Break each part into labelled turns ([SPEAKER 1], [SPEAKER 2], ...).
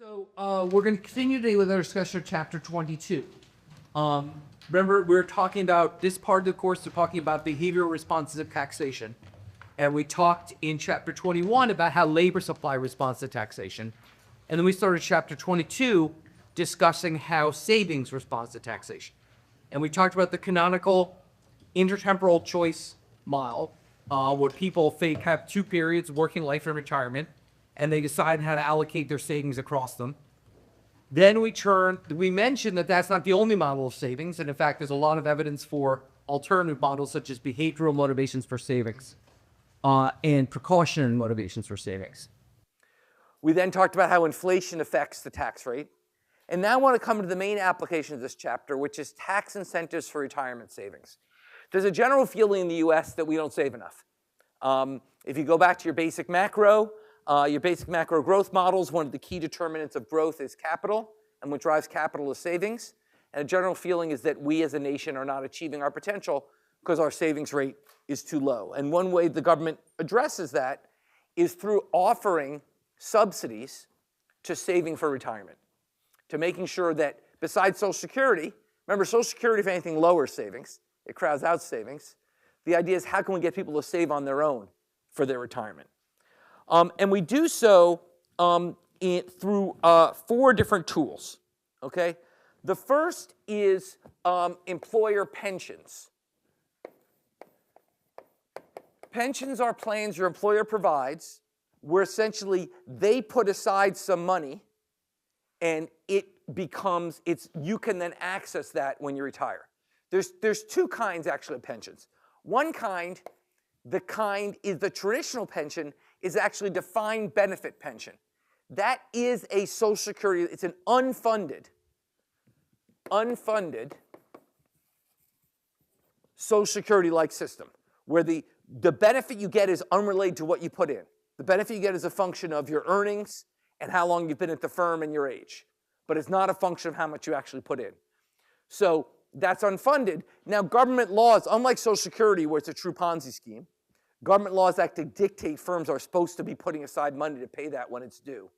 [SPEAKER 1] So we're going to continue today with our discussion of Chapter 22. Remember, we're talking about this part of the course. We're talking about behavioral responses of taxation. And we talked in Chapter 21 about how labor supply responds to taxation. And then we started Chapter 22 discussing how savings responds to taxation. And we talked about the canonical intertemporal choice model, where people have two periods, working life and retirement, and they decide how to allocate their savings across them. Then we mentioned that that's not the only model of savings, and in fact, there's a lot of evidence for alternative models such as behavioral motivations for savings and precautionary motivations for savings. We then talked about how inflation affects the tax rate. And now I want to come to the main application of this chapter, which is tax incentives for retirement savings. There's a general feeling in the US that we don't save enough. If you go back to your basic macro growth models, one of the key determinants of growth is capital, and what drives capital is savings. And a general feeling is that we as a nation are not achieving our potential because our savings rate is too low. And one way the government addresses that is through offering subsidies to saving for retirement, to making sure that besides Social Security, remember Social Security, if anything, lowers savings. It crowds out savings. The idea is how can we get people to save on their own for their retirement? And we do so through 4 different tools, okay? The first is employer pensions. Pensions are plans your employer provides where essentially they put aside some money and you can then access that when you retire. There's 2 kinds actually of pensions. One kind, the traditional pension is actually defined benefit pension. That is a Social Security, it's an unfunded Social Security-like system where the benefit you get is unrelated to what you put in. The benefit you get is a function of your earnings and how long you've been at the firm and your age. But it's not a function of how much you actually put in. So that's unfunded. Now, government laws, unlike Social Security, where it's a true Ponzi scheme, government laws actually dictate firms are supposed to be putting aside money to pay that when it's due,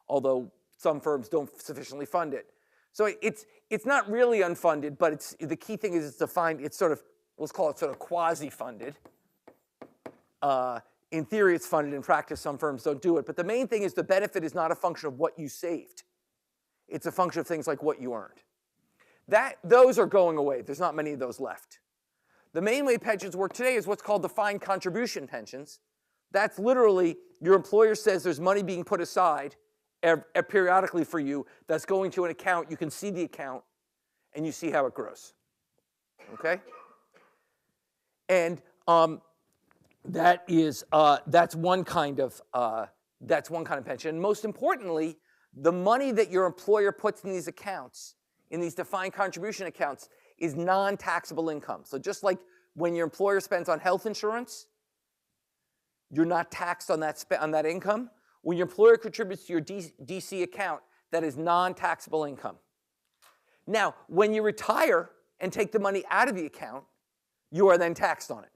[SPEAKER 1] although some firms don't sufficiently fund it. So it's not really unfunded, but the key thing is it's defined, it's sort of, let's call it sort of quasi-funded. In theory, it's funded. In practice, some firms don't do it. But the main thing is the benefit is not a function of what you saved. It's a function of things like what you earned. Those are going away. There's not many of those left. The main way pensions work today is what's called defined contribution pensions. That's literally your employer says there's money being put aside periodically for you that's going to an account. You can see the account, and you see how it grows. Okay? And that's one kind of pension. And most importantly, the money that your employer puts in these accounts, in these defined contribution accounts, is non-taxable income. So just like when your employer spends on health insurance, you're not taxed on that income. When your employer contributes to your DC account, that is non-taxable income. Now, when you retire and take the money out of the account, you are then taxed on it.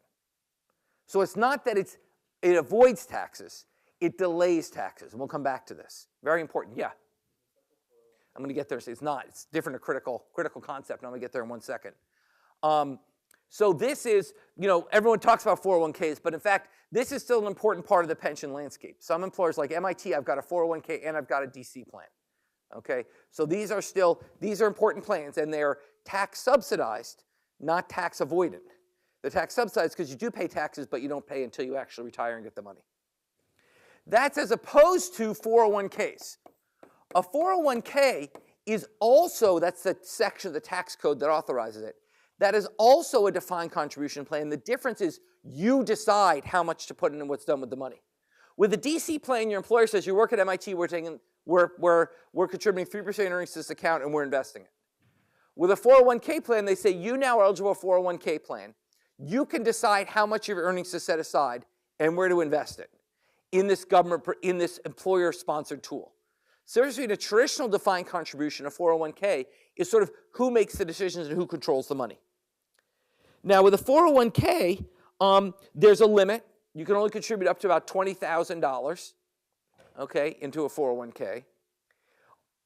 [SPEAKER 1] So it's not that it avoids taxes, it delays taxes. And we'll come back to this. Very important, yeah. I'm going to get there. It's not. It's different, a critical concept. I'm going to get there in 1 second. So this is, everyone talks about 401ks, but in fact, this is still an important part of the pension landscape. Some employers like MIT, I've got a 401k and I've got a DC plan. Okay? So these are important plans, and they're tax subsidized, not tax avoidant. They're tax subsidized because you do pay taxes, but you don't pay until you actually retire and get the money. That's as opposed to 401ks. A 401k is also, that's the section of the tax code that authorizes it. That is also a defined contribution plan. The difference is you decide how much to put in and what's done with the money. With a DC plan, your employer says, you work at MIT, we're contributing 3% earnings to this account and we're investing it. With a 401k plan, they say, you now are eligible for a 401k plan. You can decide how much of your earnings to set aside and where to invest it in this employer-sponsored tool. So between a traditional defined contribution, a 401k, is sort of who makes the decisions and who controls the money. Now, with a 401k, there's a limit. You can only contribute up to about $20,000, okay, into a 401k.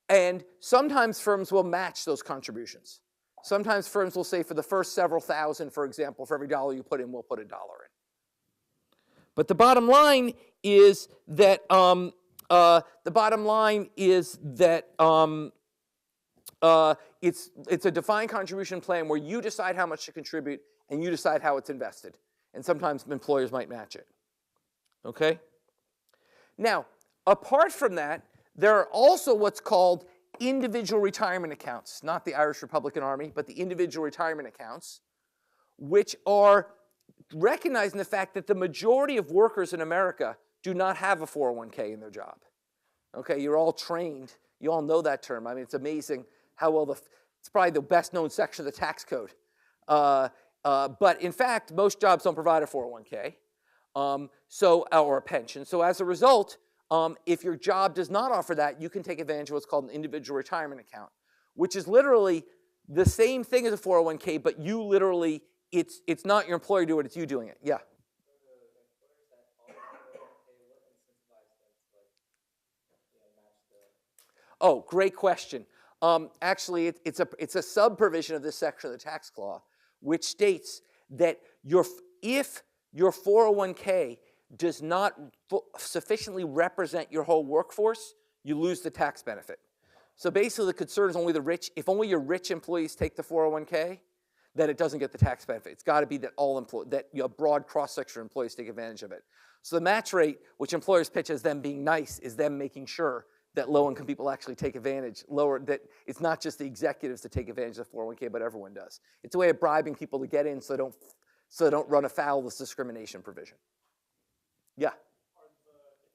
[SPEAKER 1] And sometimes firms will match those contributions. Sometimes firms will say for the first several thousand, for example, for every dollar you put in, we'll put $1 in. But the bottom line is that it's a defined contribution plan where you decide how much to contribute and you decide how it's invested. And sometimes employers might match it. Okay? Now, apart from that, there are also what's called individual retirement accounts, not the Irish Republican Army, but the individual retirement accounts, which are recognizing the fact that the majority of workers in America do not have a 401k in their job. Okay, you're all trained. You all know that term. I mean, it's amazing how well it's probably the best known section of the tax code. But in fact, most jobs don't provide a 401k or a pension. So as a result, if your job does not offer that, you can take advantage of what's called an individual retirement account, which is literally the same thing as a 401k, but you literally, it's not your employer doing it, it's you doing it. Yeah? Oh, great question. Actually, it's a sub-provision of this section of the tax law, which states that if your 401k does not sufficiently represent your whole workforce, you lose the tax benefit. So basically, the concern is only the rich. If only your rich employees take the 401k, then it doesn't get the tax benefit. It's got to be that a broad cross-section of employees take advantage of it. So the match rate, which employers pitch as them being nice, is them making sure that low-income people actually take advantage, that it's not just the executives that take advantage of the 401k, but everyone does. It's a way of bribing people to get in so they don't run afoul of this discrimination provision. Yeah?
[SPEAKER 2] It sounds like the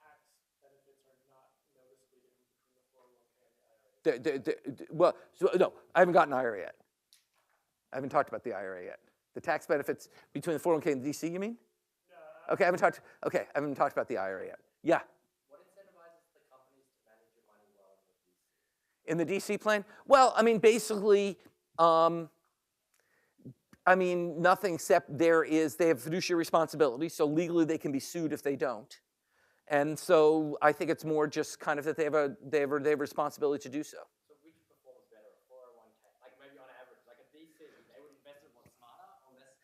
[SPEAKER 2] tax benefits are not noticeably different between the 401k and the IRA.
[SPEAKER 1] Well, no, I haven't gotten an IRA yet. I haven't talked about the IRA yet. The tax benefits between the 401k and the DC, you mean?
[SPEAKER 2] No.
[SPEAKER 1] Okay, I haven't talked about the IRA yet. Yeah?
[SPEAKER 3] What incentivizes the companies to manage your money well
[SPEAKER 1] In
[SPEAKER 3] in the DC?
[SPEAKER 1] the DC plan? Well, I mean, basically, nothing except they have fiduciary responsibility, so legally they can be sued if they don't. And so I think it's more just kind of that they have a responsibility to do so.
[SPEAKER 3] So which performs better, a 401k? Like maybe on average, like a DC, they would invest it more smarter or less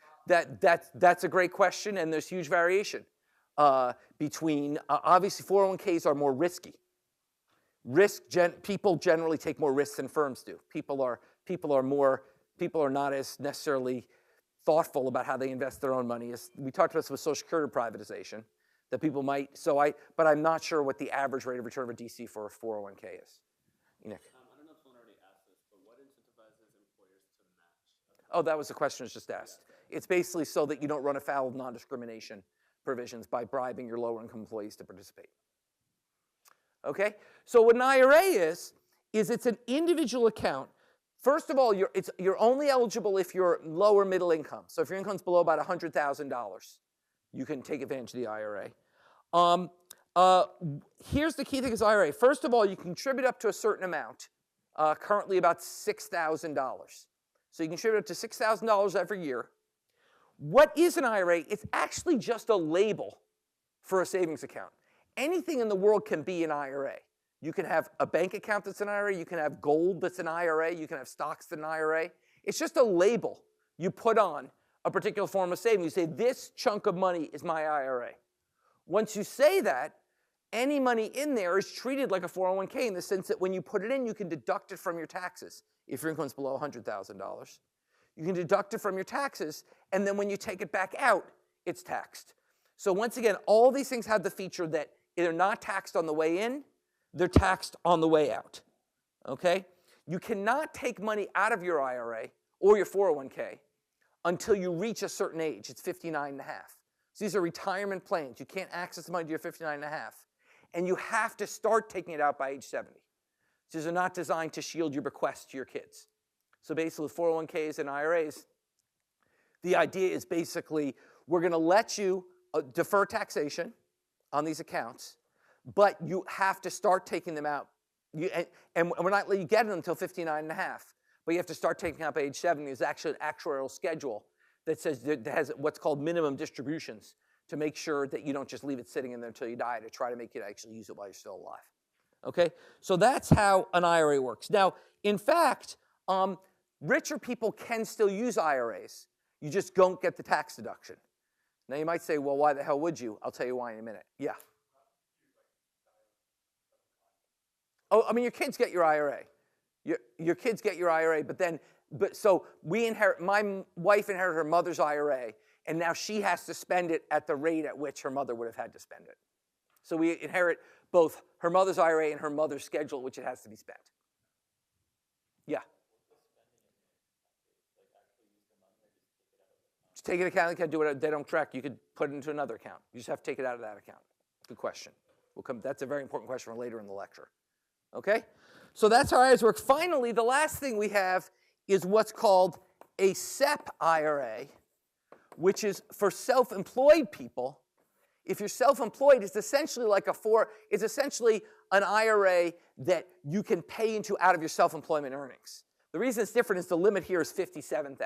[SPEAKER 3] smart?
[SPEAKER 1] That's a great question, and there's huge variation between, obviously 401ks are more risky. People generally take more risks than firms do. People are not as necessarily thoughtful about how they invest their own money. We talked about this with Social Security privatization, that people might, but I'm not sure what the average rate of return of a DC for a 401k is. Nick?
[SPEAKER 4] I don't know if someone already asked this, but what incentivizes employers to match?
[SPEAKER 1] Oh, that was the question that was just asked. It's basically so that you don't run afoul of non-discrimination provisions by bribing your lower-income employees to participate. Okay? So what an IRA is it's an individual account. First of all, you're only eligible if you're lower middle income. So if your income's below about $100,000, you can take advantage of the IRA. Here's the key thing is IRA. First of all, you contribute up to a certain amount, currently about $6,000. So you contribute up to $6,000 every year. What is an IRA? It's actually just a label for a savings account. Anything in the world can be an IRA. You can have a bank account that's an IRA. You can have gold that's an IRA. You can have stocks that's an IRA. It's just a label you put on a particular form of saving. You say, this chunk of money is my IRA. Once you say that, any money in there is treated like a 401k in the sense that when you put it in, you can deduct it from your taxes if your income's below $100,000. You can deduct it from your taxes, and then when you take it back out, it's taxed. So once again, all these things have the feature that they're not taxed on the way in, they're taxed on the way out, okay? You cannot take money out of your IRA or your 401k until you reach a certain age. It's 59 and a half. So these are retirement plans. You can't access the money till you're 59 and a half. And you have to start taking it out by age 70. So these are not designed to shield your bequest to your kids. So basically, 401ks and IRAs, the idea is basically we're going to let you defer taxation on these accounts, but you have to start taking them out. And we're not letting you get them until 59 and a half, but you have to start taking them out by age 70. There's actually an actuarial schedule that says that has what's called minimum distributions to make sure that you don't just leave it sitting in there until you die to try to make you actually use it while you're still alive. Okay? So that's how an IRA works. Now, in fact, richer people can still use IRAs. You just don't get the tax deduction. Now, you might say, well, why the hell would you? I'll tell you why in a minute. Yeah. Oh, I mean, your kids get your IRA. Your kids get your IRA, so we inherit, my wife inherited her mother's IRA, and now she has to spend it at the rate at which her mother would have had to spend it. So we inherit both her mother's IRA and her mother's schedule at which it has to be spent. Yeah. Just take it account, do it, they don't track, you could put it into another account. You just have to take it out of that account. Good question. That's a very important question for later in the lecture. Okay? So that's how IRAs work. Finally, the last thing we have is what's called a SEP-IRA, which is for self-employed people. If you're self-employed, it's essentially like it's essentially an IRA that you can pay into out of your self-employment earnings. The reason it's different is the limit here is $57,000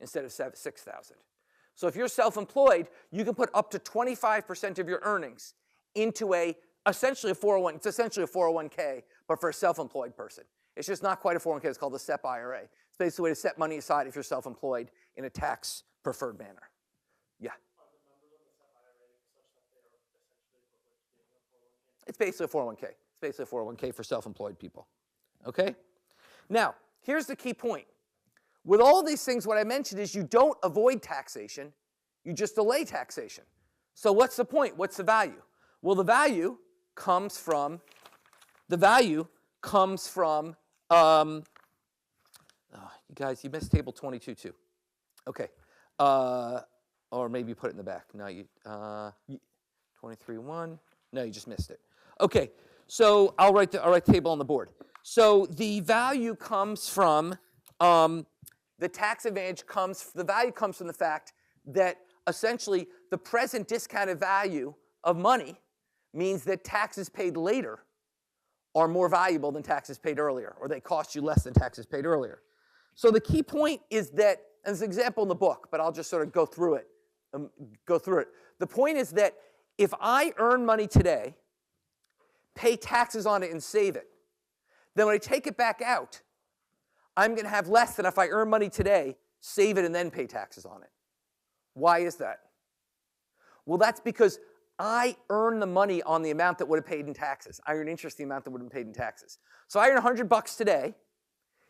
[SPEAKER 1] instead of $6,000. So if you're self-employed, you can put up to 25% of your earnings into essentially a 401. It's essentially a 401k, but for a self-employed person. It's just not quite a 401k. It's called a SEP-IRA. It's basically a way to set money aside if you're self-employed in a tax-preferred manner. Yeah.
[SPEAKER 2] Are the members of the SEP-IRA such that they are essentially equivalent to being a 401k?
[SPEAKER 1] It's basically a 401k. It's basically a 401k for self-employed people. Okay? Now, here's the key point. With all these things, what I mentioned is you don't avoid taxation. You just delay taxation. So what's the point? What's the value? Well, the value comes from, you guys, you missed table 22 too. Okay. Or maybe you put it in the back. No, 23.1. No, you just missed it. Okay. So I'll write the table on the board. So the value comes from, the tax advantage the value comes from the fact that essentially the present discounted value of money means that taxes paid later are more valuable than taxes paid earlier, or they cost you less than taxes paid earlier. So the key point is that, and there's an example in the book, but I'll just sort of go through it. The point is that if I earn money today, pay taxes on it and save it, then when I take it back out, I'm going to have less than if I earn money today, save it, and then pay taxes on it. Why is that? Well, that's because I earn the money on the amount that would have paid in taxes. I earn interest the amount that would have been paid in taxes. So I earn $100 today,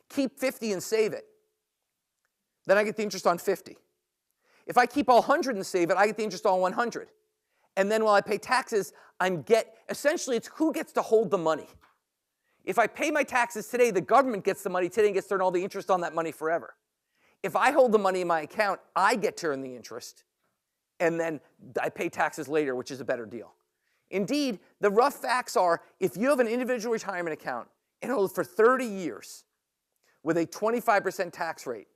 [SPEAKER 1] keep 50 and save it. Then I get the interest on 50. If I keep all 100 and save it, I get the interest on 100. And then while I pay taxes, essentially it's who gets to hold the money. If I pay my taxes today, the government gets the money today and gets to earn all the interest on that money forever. If I hold the money in my account, I get to earn the interest. And then I pay taxes later, which is a better deal. Indeed, the rough facts are, if you have an individual retirement account and hold it for 30 years with a 25% tax rate,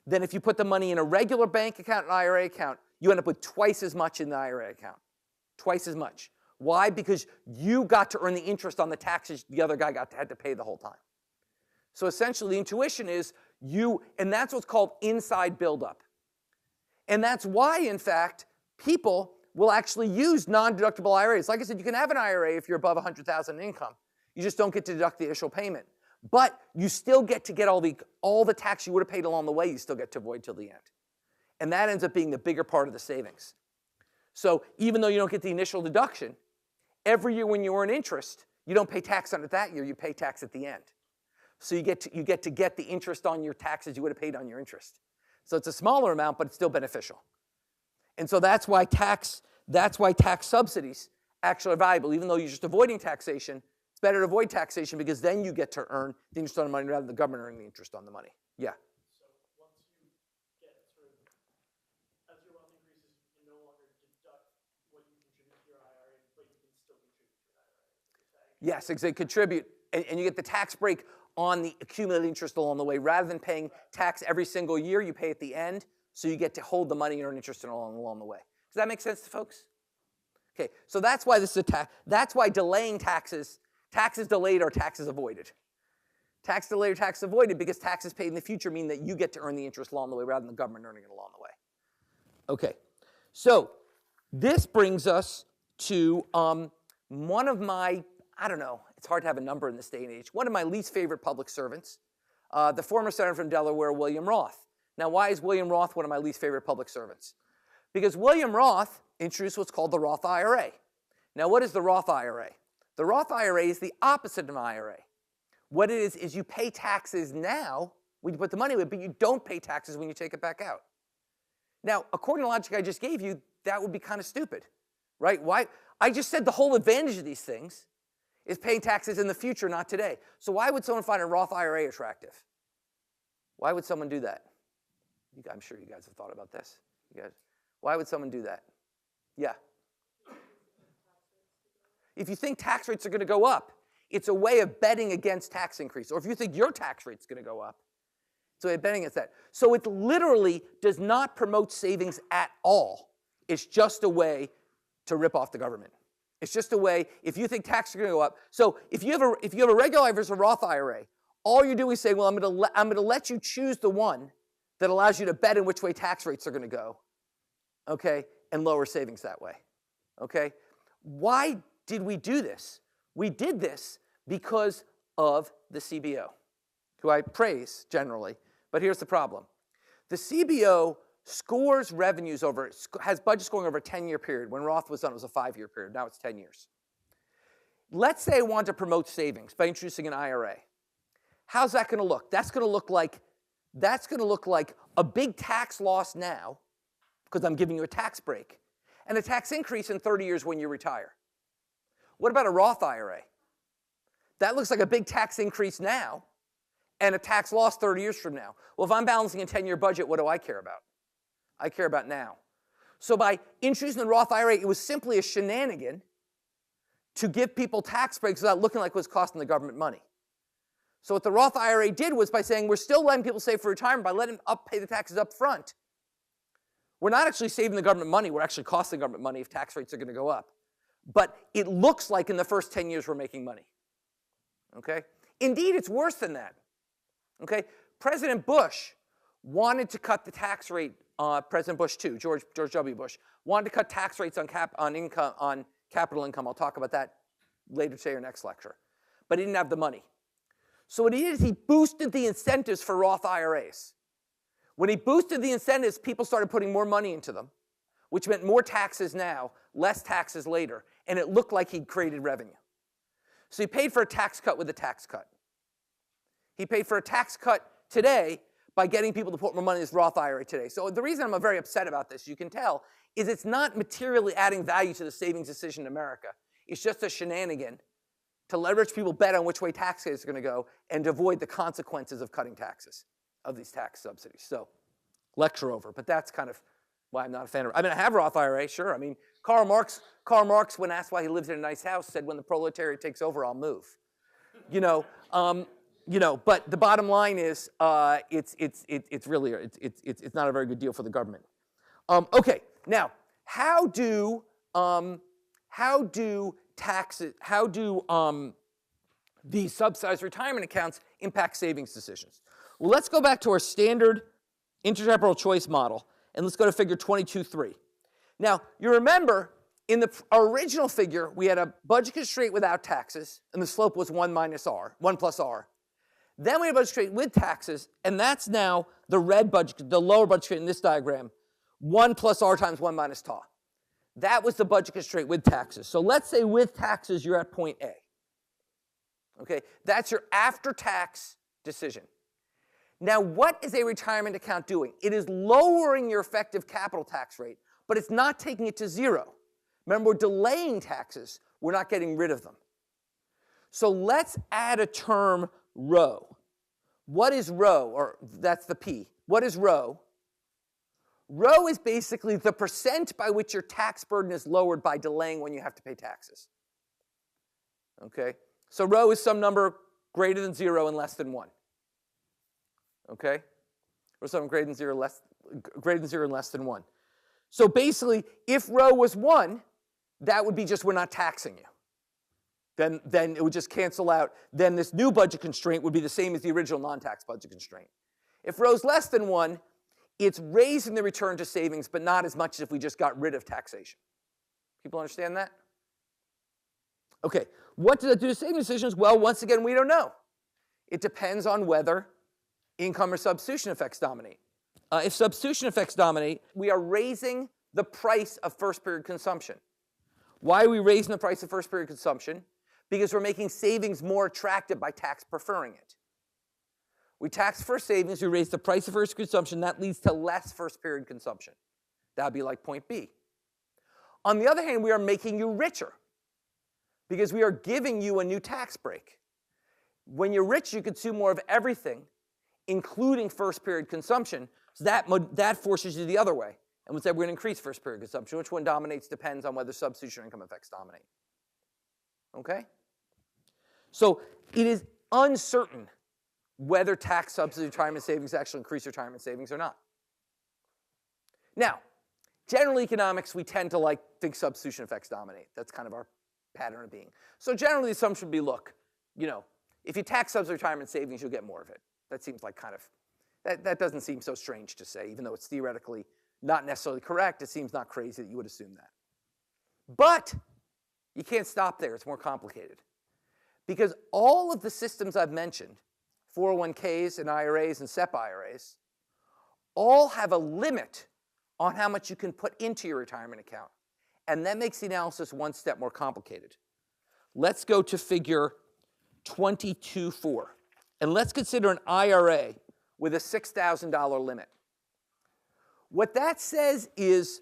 [SPEAKER 1] then if you put the money in a regular bank account and IRA account, you end up with twice as much in the IRA account. Twice as much. Why? Because you got to earn the interest on the taxes the other guy had to pay the whole time. So essentially, the intuition is and that's what's called inside buildup. And that's why, in fact, people will actually use non-deductible IRAs. Like I said, you can have an IRA if you're above $100,000 in income. You just don't get to deduct the initial payment. But you still get to get all the tax you would have paid along the way, you still get to avoid till the end. And that ends up being the bigger part of the savings. So even though you don't get the initial deduction, every year when you earn interest, you don't pay tax on it that year, you pay tax at the end. So you get to get the interest on your taxes you would have paid on your interest. So it's a smaller amount, but it's still beneficial. And so that's why tax subsidies actually are valuable. Even though you're just avoiding taxation, it's better to avoid taxation because then you get to earn the interest on the money rather than the government earning the interest on the money. Yeah.
[SPEAKER 2] So once you get sort of, as your wealth increases, you can no longer deduct what you contribute to your IRA, but you can still contribute to your IRA.
[SPEAKER 1] Yes, exactly. Contribute, and you get the tax break on the accumulated interest along the way. Rather than paying tax every single year, you pay at the end, so you get to hold the money and earn interest along the way. Does that make sense to folks? Okay, so that's why this is that's why delaying taxes delayed or taxes avoided. Tax delayed or tax avoided because taxes paid in the future mean that you get to earn the interest along the way rather than the government earning it along the way. Okay, so this brings us to one of my, I don't know, It's hard to have a number in this day and age. One of my least favorite public servants, the former senator from Delaware, William Roth. Now, why is William Roth one of my least favorite public servants? Because William Roth introduced what's called the Roth IRA. Now, what is the Roth IRA? The Roth IRA is the opposite of an IRA. What it is you pay taxes now when you put the money away, but you don't pay taxes when you take it back out. Now, according to the logic I just gave you, that would be kind of stupid, right? Why? I just said the whole advantage of these things is paying taxes in the future, not today. So why would someone find a Roth IRA attractive? Why would someone do that? I'm sure you guys have thought about this. You guys, why would someone do that? Yeah. If you think tax rates are going to go up, it's a way of betting against tax increase. Or if you think your tax rate's going to go up, it's a way of betting against that. So it literally does not promote savings at all. It's just a way to rip off the government. It's just a way, if you think taxes are going to go up. So if you have a regular IRA versus a Roth IRA, all you're doing is saying, well, I'm going to let you choose the one that allows you to bet in which way tax rates are going to go, okay, and lower savings that way, okay? Why did we do this? We did this because of the CBO, who I praise generally, but here's the problem. The CBO scores revenues has budget scoring over a 10-year period. When Roth was done, it was a 5-year period. Now it's 10 years. Let's say I want to promote savings by introducing an IRA. How's that going to look? That's going to look like a big tax loss now, because I'm giving you a tax break, and a tax increase in 30 years when you retire. What about a Roth IRA? That looks like a big tax increase now and a tax loss 30 years from now. Well, if I'm balancing a 10-year budget, what do I care about? I care about now. So by introducing the Roth IRA, it was simply a shenanigan to give people tax breaks without looking like it was costing the government money. So what the Roth IRA did was by saying we're still letting people save for retirement by letting them pay the taxes up front. We're not actually saving the government money. We're actually costing the government money if tax rates are going to go up. But it looks like in the first 10 years we're making money. Okay? Indeed, it's worse than that. Okay? President Bush wanted to cut the tax rate, President Bush too, George W. Bush, wanted to cut tax rates on capital income. I'll talk about that later today or next lecture. But he didn't have the money. So what he did is he boosted the incentives for Roth IRAs. When he boosted the incentives, people started putting more money into them, which meant more taxes now, less taxes later, and it looked like he'd created revenue. So he paid for a tax cut with a tax cut. He paid for a tax cut today by getting people to put more money in his Roth IRA today. So the reason I'm very upset about this, you can tell, is it's not materially adding value to the savings decision in America. It's just a shenanigan to leverage people bet on which way tax rates are going to go and to avoid the consequences of cutting taxes, of these tax subsidies. So, lecture over, but that's kind of why I'm not a fan of it. I mean, I have a Roth IRA, sure. I mean, Karl Marx, when asked why he lives in a nice house, said, when the proletariat takes over, I'll move. But the bottom line is, it's not a very good deal for the government. Okay, now, how do these subsidized retirement accounts impact savings decisions? Well, let's go back to our standard intertemporal choice model, and let's go to figure 22.3. Now, you remember, in the original figure, we had a budget constraint without taxes, and the slope was 1 plus R. Then we had a budget constraint with taxes, and that's now the lower budget constraint in this diagram, 1 plus R times 1 minus tau. That was the budget constraint with taxes. So let's say with taxes, you're at point A. Okay, that's your after-tax decision. Now, what is a retirement account doing? It is lowering your effective capital tax rate, but it's not taking it to 0. Remember, we're delaying taxes. We're not getting rid of them. So let's add a term rho. What is rho? Or that's the P. What is rho? Rho is basically the percent by which your tax burden is lowered by delaying when you have to pay taxes. Okay? So rho is some number greater than 0 and less than 1. Okay? Or something greater than 0 and less than 1. So basically, if rho was 1, that would be just we're not taxing you. Then it would just cancel out. Then this new budget constraint would be the same as the original non-tax budget constraint. If rho is less than 1, it's raising the return to savings, but not as much as if we just got rid of taxation. People understand that? Okay, what does that do to saving decisions? Well, once again, we don't know. It depends on whether income or substitution effects dominate. If substitution effects dominate, we are raising the price of first period consumption. Why are we raising the price of first period consumption? Because we're making savings more attractive by tax preferring it. We tax first savings, we raise the price of first consumption, that leads to less first period consumption. That would be like point B. On the other hand, we are making you richer because we are giving you a new tax break. When you're rich, you consume more of everything, including first period consumption, so that forces you the other way. And we said we're going to increase first period consumption. Which one dominates depends on whether substitution or income effects dominate. Okay? So it is uncertain whether tax subsidy retirement savings actually increase retirement savings or not. Now, general economics, we tend to think substitution effects dominate. That's kind of our pattern of being. So generally the assumption would be, look, if you tax subsidy retirement savings, you'll get more of it. That seems like that doesn't seem so strange to say, even though it's theoretically not necessarily correct. It seems not crazy that you would assume that. But you can't stop there. It's more complicated. Because all of the systems I've mentioned, 401ks and IRAs and SEP-IRAs, all have a limit on how much you can put into your retirement account. And that makes the analysis one step more complicated. Let's go to figure 22.4. And let's consider an IRA with a $6,000 limit. What that says is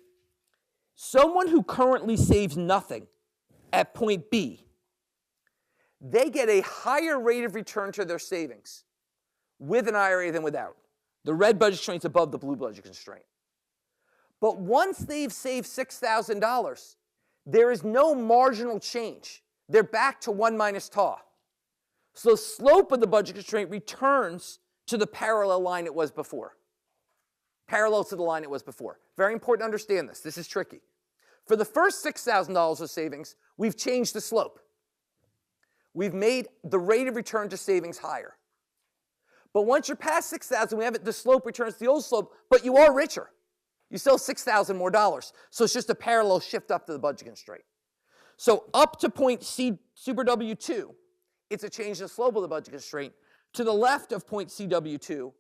[SPEAKER 1] someone who currently saves nothing at point B, they get a higher rate of return to their savings with an IRA than without. The red budget constraint is above the blue budget constraint. But once they've saved $6,000, there is no marginal change. They're back to 1 minus TAW. So the slope of the budget constraint returns to the parallel line it was before. Parallel to the line it was before. Very important to understand this. This is tricky. For the first $6,000 of savings, we've changed the slope. We've made the rate of return to savings higher. But once you're past $6,000, the slope returns to the old slope, but you are richer. You still have $6,000 more dollars. So it's just a parallel shift up to the budget constraint. So up to point C super W2, it's a change in the slope of the budget constraint. To the left of point CW2,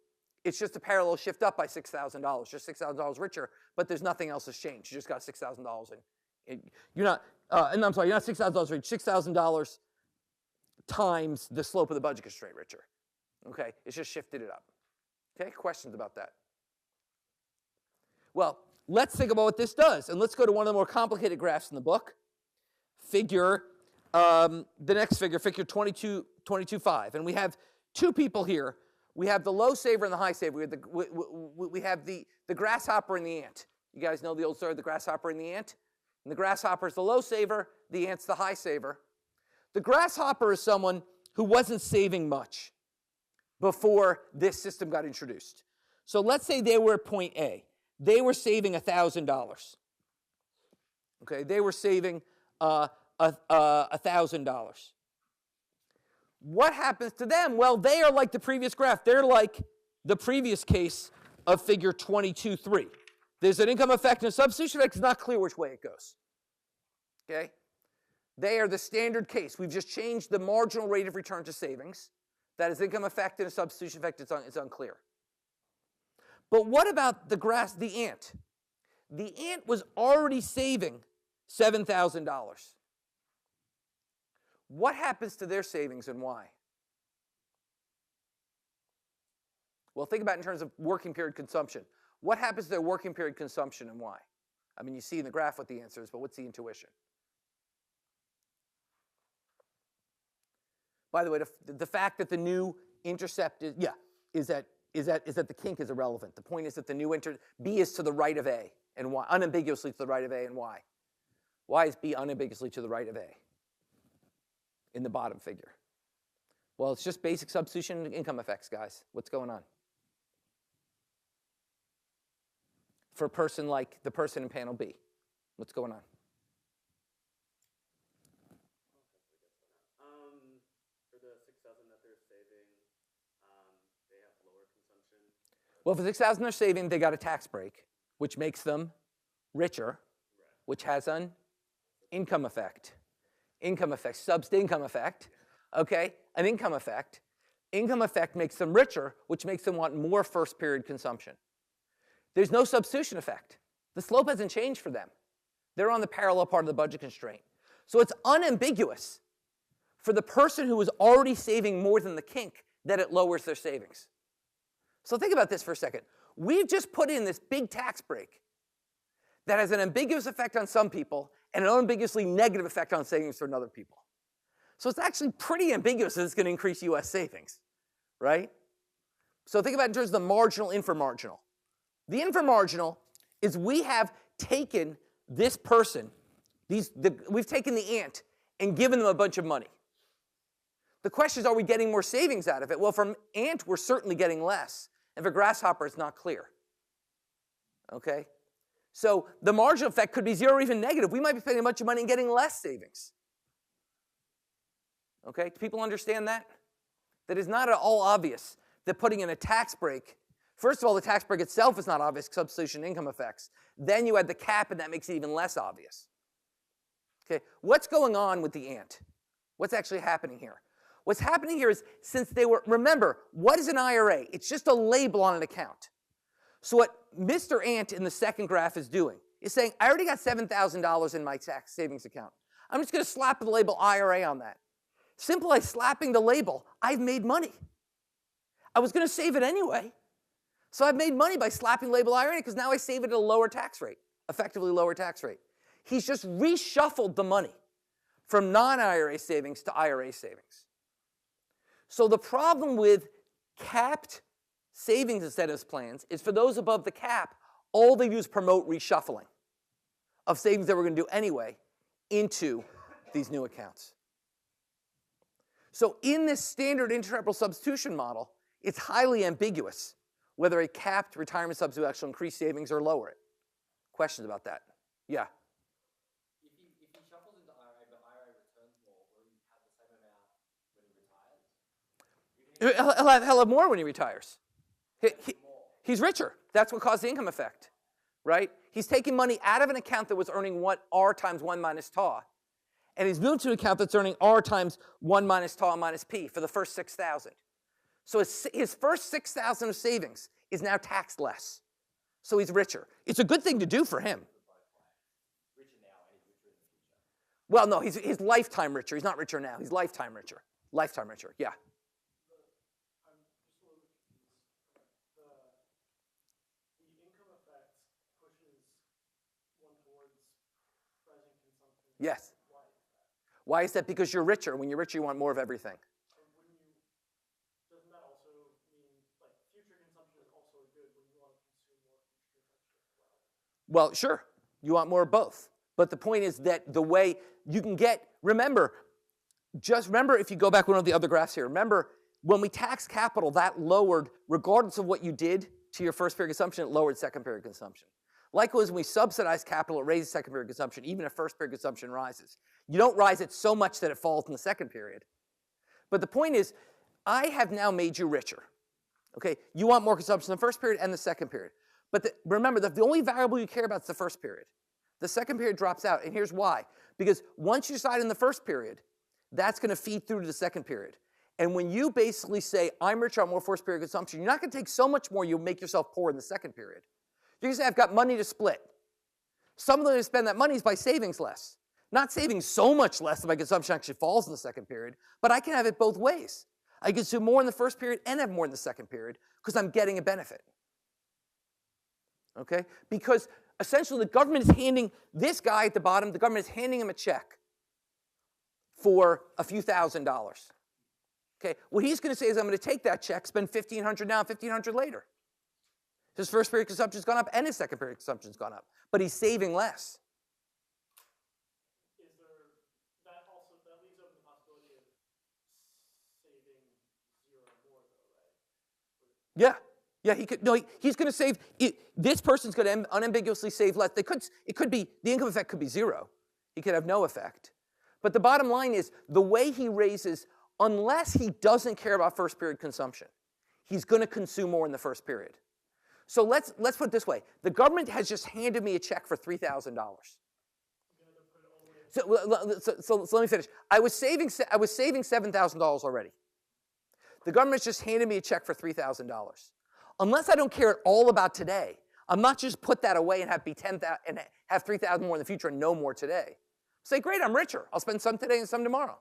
[SPEAKER 1] it's just a parallel shift up by $6,000, just $6,000 richer, but there's nothing else has changed. You just got $6,000 in. You're not, and I'm sorry, you're not $6,000 rich, $6,000 times the slope of the budget constraint richer. Okay, it's just shifted it up. Okay, questions about that? Well, let's think about what this does, and let's go to one of the more complicated graphs in the book. The next figure 22.5, and we have two people here. We have the low saver and the high saver. We have the grasshopper and the ant. You guys know the old story of the grasshopper and the ant? And the grasshopper is the low saver, the ant's the high saver. The grasshopper is someone who wasn't saving much before this system got introduced. So let's say they were at point A. They were saving $1,000. Okay, they were saving $1,000. What happens to them? Well, they are like the previous graph. They're like the previous case of figure 22.3. There's an income effect and a substitution effect. It's not clear which way it goes. Okay? They are the standard case. We've just changed the marginal rate of return to savings. That is income effect and a substitution effect. It's unclear. But what about the ant? The ant was already saving $7,000. What happens to their savings and why? Well, think about it in terms of working period consumption. What happens to their working period consumption and why? I mean, you see in the graph what the answer is, but what's the intuition? By the way, the fact that the new intercept is that the kink is irrelevant. The point is that the new B is to the right of A, and why? Unambiguously to the right of A, and why? Why is B unambiguously to the right of A in the bottom figure? Well, it's just basic substitution and income effects, guys. What's going on? For a person like the person in panel B, what's going on?
[SPEAKER 4] For the $6,000 that they're saving, they have lower consumption.
[SPEAKER 1] Well, for $6,000 they're saving, they got a tax break, which makes them richer, which has an income effect. Income effect, income effect, okay? An income effect. Income effect makes them richer, which makes them want more first period consumption. There's no substitution effect. The slope hasn't changed for them. They're on the parallel part of the budget constraint. So it's unambiguous for the person who is already saving more than the kink that it lowers their savings. So think about this for a second. We've just put in this big tax break that has an ambiguous effect on some people and an unambiguously negative effect on savings for other people. So it's actually pretty ambiguous that it's going to increase US savings, right? So think about it in terms of the marginal, inframarginal. The inframarginal is we have taken this person, we've taken the ant and given them a bunch of money. The question is, are we getting more savings out of it? Well, from ant, we're certainly getting less. And for grasshopper, it's not clear. Okay? So the marginal effect could be 0 or even negative. We might be spending a bunch of money and getting less savings. Okay? Do people understand that? That is not at all obvious that putting in a tax break, first of all, the tax break itself is not obvious, substitution income effects. Then you add the cap, and that makes it even less obvious. Okay? What's going on with the ant? What's actually happening here? What's happening here is, since they were, remember, what is an IRA? It's just a label on an account. So what Mr. Ant in the second graph is doing is saying, I already got $7,000 in my tax savings account. I'm just going to slap the label IRA on that. Simply by slapping the label, I've made money. I was going to save it anyway. So I've made money by slapping label IRA because now I save it at a lower tax rate, effectively lower tax rate. He's just reshuffled the money from non-IRA savings to IRA savings. So the problem with capped savings incentives plans is for those above the cap, all they do is promote reshuffling of savings that we're going to do anyway into these new accounts. So in this standard intertemporal substitution model, it's highly ambiguous whether a capped retirement substitute will actually increase savings or lower it. Questions about that? Yeah.
[SPEAKER 3] If he shuffles into IRA, but IRA returns more, will he have the same amount when he retires?
[SPEAKER 1] He'll have more when he retires. He's richer. That's what caused the income effect, right? He's taking money out of an account that was earning R times 1 minus tau, and he's moved to an account that's earning R times 1 minus tau minus P for the first 6,000. So his first 6,000 of savings is now taxed less. So he's richer. It's a good thing to do for him.
[SPEAKER 3] Richer now and he's richer in the future.
[SPEAKER 1] Well, no, he's lifetime richer. He's not richer now. He's lifetime richer. Lifetime richer, yeah.
[SPEAKER 2] I'm just a little bit confused. The income effect pushes one towards present consumption.
[SPEAKER 1] Yes.
[SPEAKER 2] Why is that?
[SPEAKER 1] Why is that? Because you're richer. When you're richer, you want more of everything.
[SPEAKER 2] Doesn't that also mean, like, future consumption is also good when you want to consume more future consumption as well?
[SPEAKER 1] Well, sure. You want more of both. But the point is that the way you can get, just remember if you go back one of the other graphs here, remember when we tax capital, that lowered, regardless of what you did to your first period consumption, it lowered second period consumption. Likewise, when we subsidize capital, it raises second period consumption, even if first period consumption rises. You don't rise it so much that it falls in the second period. But the point is, I have now made you richer. Okay, you want more consumption in the first period and the second period. But remember, the only variable you care about is the first period. The second period drops out, and here's why. Because once you decide in the first period, that's going to feed through to the second period. And when you basically say, I'm richer on more first period consumption, you're not going to take so much more you'll make yourself poor in the second period. You're going to say, I've got money to split. Some of the way to spend that money is by savings less. Not saving so much less that my consumption actually falls in the second period, but I can have it both ways. I consume more in the first period and have more in the second period because I'm getting a benefit. Okay? Because essentially the government is handing this guy at the bottom, the government is handing him a check for a few $1,000s. Okay? What he's going to say is, I'm going to take that check, spend $1,500 now, $1,500 later. His first period consumption's gone up and his second period consumption's gone up, but he's saving less.
[SPEAKER 2] Is there, that leaves open the possibility of saving 0 more though, right?
[SPEAKER 1] Yeah, he could. No, he's going to save. This person's going to unambiguously save less. It could be the income effect could be 0. He could have no effect. But the bottom line is the way he raises, unless he doesn't care about first period consumption, he's going to consume more in the first period. So let's put it this way: the government has just handed me a check for $3,000. So let me finish. I was saving $7,000 already. The government's just handed me a check for $3,000. Unless I don't care at all about today, I'm not just put that away and have be 10,000 and have 3,000 more in the future and no more today. Say, great, I'm richer. I'll spend some today and some tomorrow.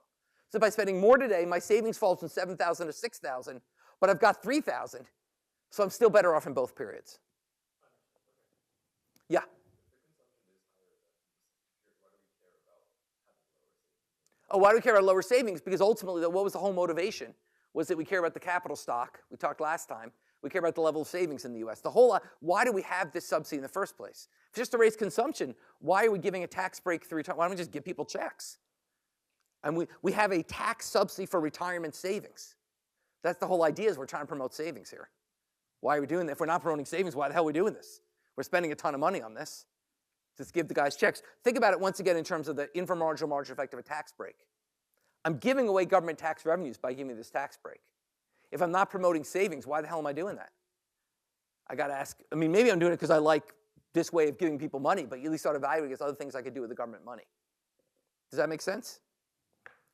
[SPEAKER 1] So by spending more today, my savings falls from 7,000 to 6,000, but I've got 3,000, so I'm still better off in both periods. Yeah. Oh, why do we care about lower savings? Because ultimately, what was the whole motivation? Was that we care about the capital stock. We talked last time. We care about the level of savings in the U.S. Why do we have this subsidy in the first place? If it's just to raise consumption, why are we giving a tax break through retirement? Why don't we just give people checks? And we have a tax subsidy for retirement savings. That's the whole idea, is we're trying to promote savings here. Why are we doing that? If we're not promoting savings, why the hell are we doing this? We're spending a ton of money on this. Just give the guys checks. Think about it once again in terms of the inframarginal margin effect of a tax break. I'm giving away government tax revenues by giving me this tax break. If I'm not promoting savings, why the hell am I doing that? I got to ask, I mean, maybe I'm doing it because I like this way of giving people money, but you at least ought to evaluate against other things I could do with the government money. Does that make sense?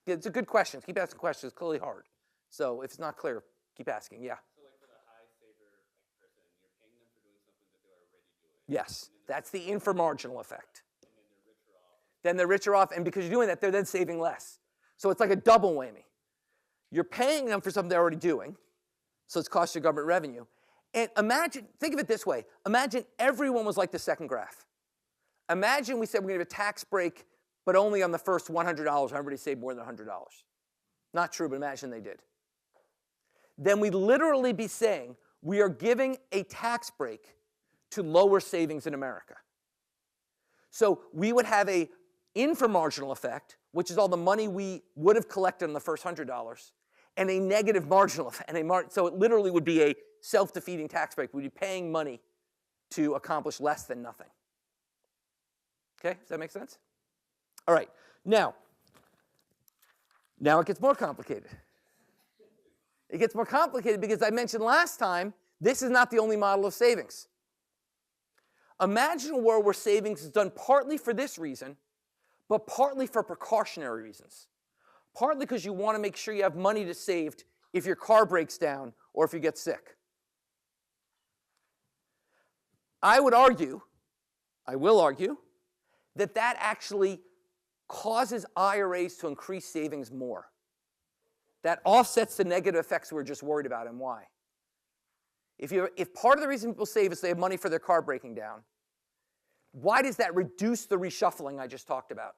[SPEAKER 1] Yeah, it's a good question. Keep asking questions. It's clearly hard. So if it's not clear, keep asking. Yeah.
[SPEAKER 4] So like for the high saver person, you're paying them for doing something that they're already doing.
[SPEAKER 1] Yes, that's the inframarginal effect.
[SPEAKER 4] And then they're richer off.
[SPEAKER 1] Then they're richer off, and because you're doing that, they're then saving less. So it's like a double whammy. You're paying them for something they're already doing, so it's cost you government revenue. And imagine, think of it this way. Imagine everyone was like the second graph. Imagine we said we're going to give a tax break, but only on the first $100. Everybody saved more than $100. Not true, but imagine they did. Then we'd literally be saying we are giving a tax break to lower savings in America. So we would have a inframarginal effect, which is all the money we would have collected on the first $100, and a negative marginal effect. So it literally would be a self-defeating tax break. We'd be paying money to accomplish less than nothing. Okay, does that make sense? All right, now it gets more complicated. It gets more complicated because I mentioned last time, this is not the only model of savings. Imagine a world where savings is done partly for this reason, but partly for precautionary reasons. Partly because you want to make sure you have money to save if your car breaks down or if you get sick. I will argue, that actually causes IRAs to increase savings more. That offsets the negative effects we were just worried about, and why. If part of the reason people save is they have money for their car breaking down, why does that reduce the reshuffling I just talked about?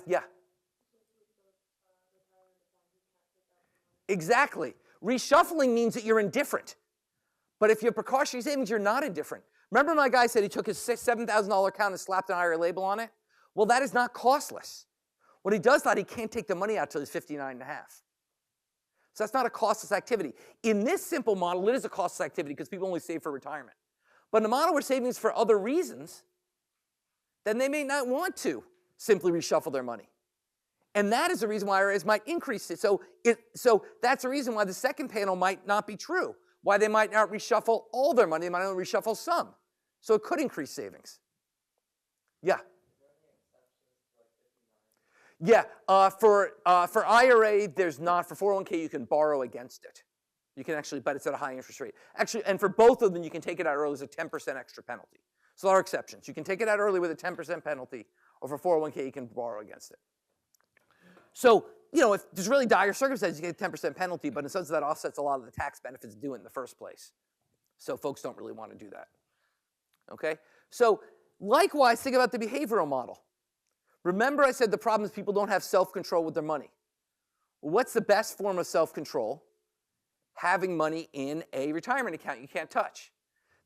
[SPEAKER 1] Yeah. Exactly. Reshuffling means that you're indifferent. But if you have precautionary savings, you're not indifferent. Remember my guy said he took his $7,000 account and slapped an IRA label on it? Well, that is not costless. When he does that, he can't take the money out till he's 59 and a half. So that's not a costless activity. In this simple model, it is a costless activity because people only save for retirement. But in a model where savings for other reasons, then they may not want to simply reshuffle their money. And that is the reason why IRAs might increase it. So that's the reason why the second panel might not be true. Why they might not reshuffle all their money, they might only reshuffle some. So it could increase savings. Yeah. Yeah, for IRA, there's not. For 401k, you can borrow against it. You can actually, but it's at a high interest rate. Actually, and for both of them, you can take it out early as a 10% extra penalty. So there are exceptions. You can take it out early with a 10% penalty, or for 401k, you can borrow against it. So, if there's really dire circumstances, you get a 10% penalty, but in some sense that offsets a lot of the tax benefits of doing it in the first place. So folks don't really want to do that. Okay? So likewise, think about the behavioral model. Remember I said the problem is people don't have self-control with their money. Well, what's the best form of self-control? Having money in a retirement account you can't touch.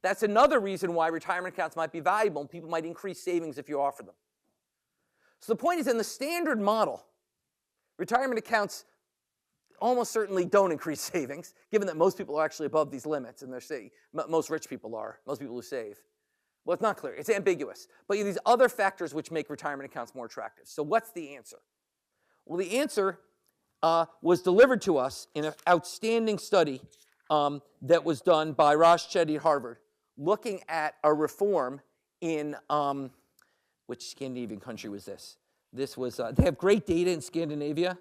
[SPEAKER 1] That's another reason why retirement accounts might be valuable and people might increase savings if you offer them. So the point is, in the standard model, retirement accounts almost certainly don't increase savings, given that most people are actually above these limits, and most rich people are, most people who save. Well, it's not clear. It's ambiguous. But you have these other factors which make retirement accounts more attractive. So what's the answer? Well, the answer was delivered to us in an outstanding study that was done by Raj Chetty at Harvard, looking at a reform in, which Scandinavian country was this? This was, they have great data in Scandinavia,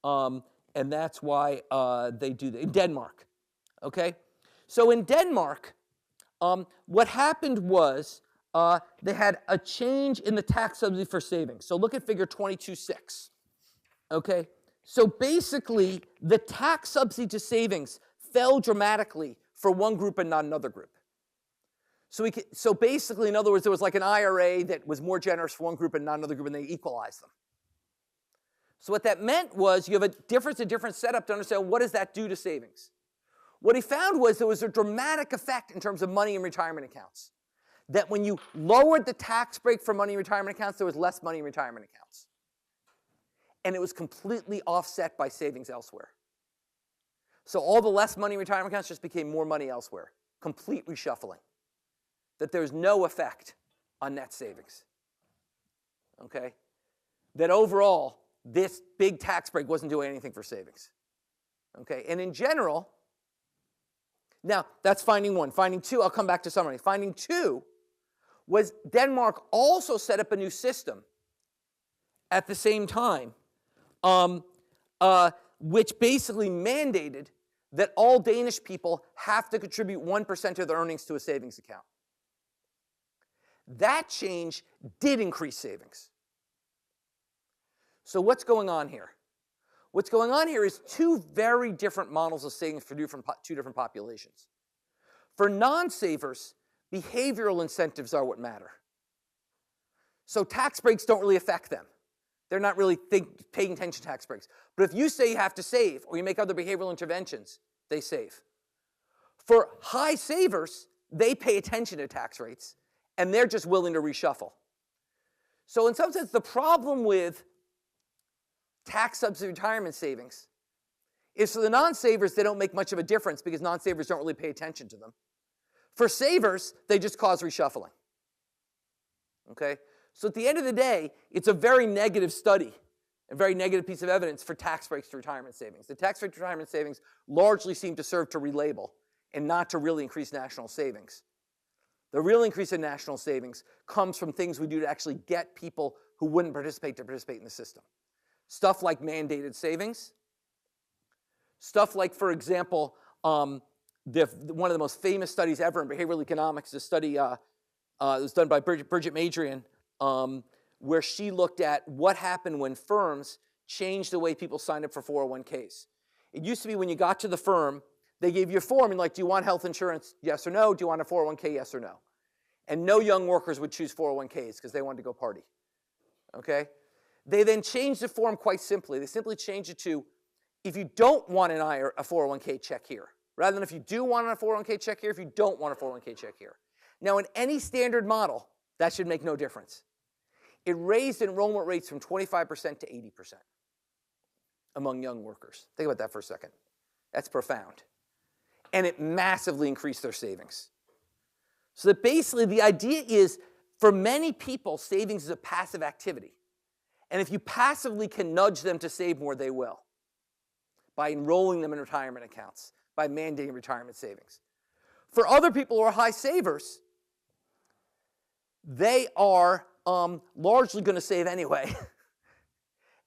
[SPEAKER 1] and that's why they do that. In Denmark, okay? So in Denmark, what happened was they had a change in the tax subsidy for savings. So look at figure 22.6, okay? So basically, the tax subsidy to savings fell dramatically for one group and not another group. So basically, in other words, there was like an IRA that was more generous for one group and not another group, and they equalized them. So what that meant was you have a different setup to understand what does that do to savings. What he found was there was a dramatic effect in terms of money in retirement accounts. That when you lowered the tax break for money in retirement accounts, there was less money in retirement accounts. And it was completely offset by savings elsewhere. So all the less money in retirement accounts just became more money elsewhere. Complete reshuffling. That there's no effect on net savings. Okay? That overall, this big tax break wasn't doing anything for savings. Okay? And in general, now that's finding one. Finding two, I'll come back to summary. Finding two was Denmark also set up a new system at the same time, which basically mandated that all Danish people have to contribute 1% of their earnings to a savings account. That change did increase savings. So what's going on here? What's going on here is two very different models of savings for two different populations. For non-savers, behavioral incentives are what matter. So tax breaks don't really affect them. They're not really paying attention to tax breaks. But if you say you have to save or you make other behavioral interventions, they save. For high savers, they pay attention to tax rates, and they're just willing to reshuffle. So in some sense, the problem with tax subsidy retirement savings is for the non-savers, they don't make much of a difference because non-savers don't really pay attention to them. For savers, they just cause reshuffling. Okay? So at the end of the day, it's a very negative study, a very negative piece of evidence for tax breaks to retirement savings. The tax break to retirement savings largely seem to serve to relabel and not to really increase national savings. The real increase in national savings comes from things we do to actually get people who wouldn't participate to participate in the system. Stuff like mandated savings. Stuff like, for example, one of the most famous studies ever in behavioral economics, a study that was done by Bridget Madrian, where she looked at what happened when firms changed the way people signed up for 401ks. It used to be when you got to the firm, they gave you a form and like, do you want health insurance, yes or no? Do you want a 401k, yes or no? And no young workers would choose 401ks because they wanted to go party. Okay? They then changed the form quite simply. They simply changed it to, if you don't want an IRA, a 401k, check here. Rather than if you do want a 401k, check here. If you don't want a 401k, check here. Now, in any standard model, that should make no difference. It raised enrollment rates from 25% to 80% among young workers. Think about that for a second. That's profound. And it massively increased their savings. So that basically the idea is, for many people, savings is a passive activity. And if you passively can nudge them to save more, they will. By enrolling them in retirement accounts, by mandating retirement savings. For other people who are high savers, they are largely going to save anyway.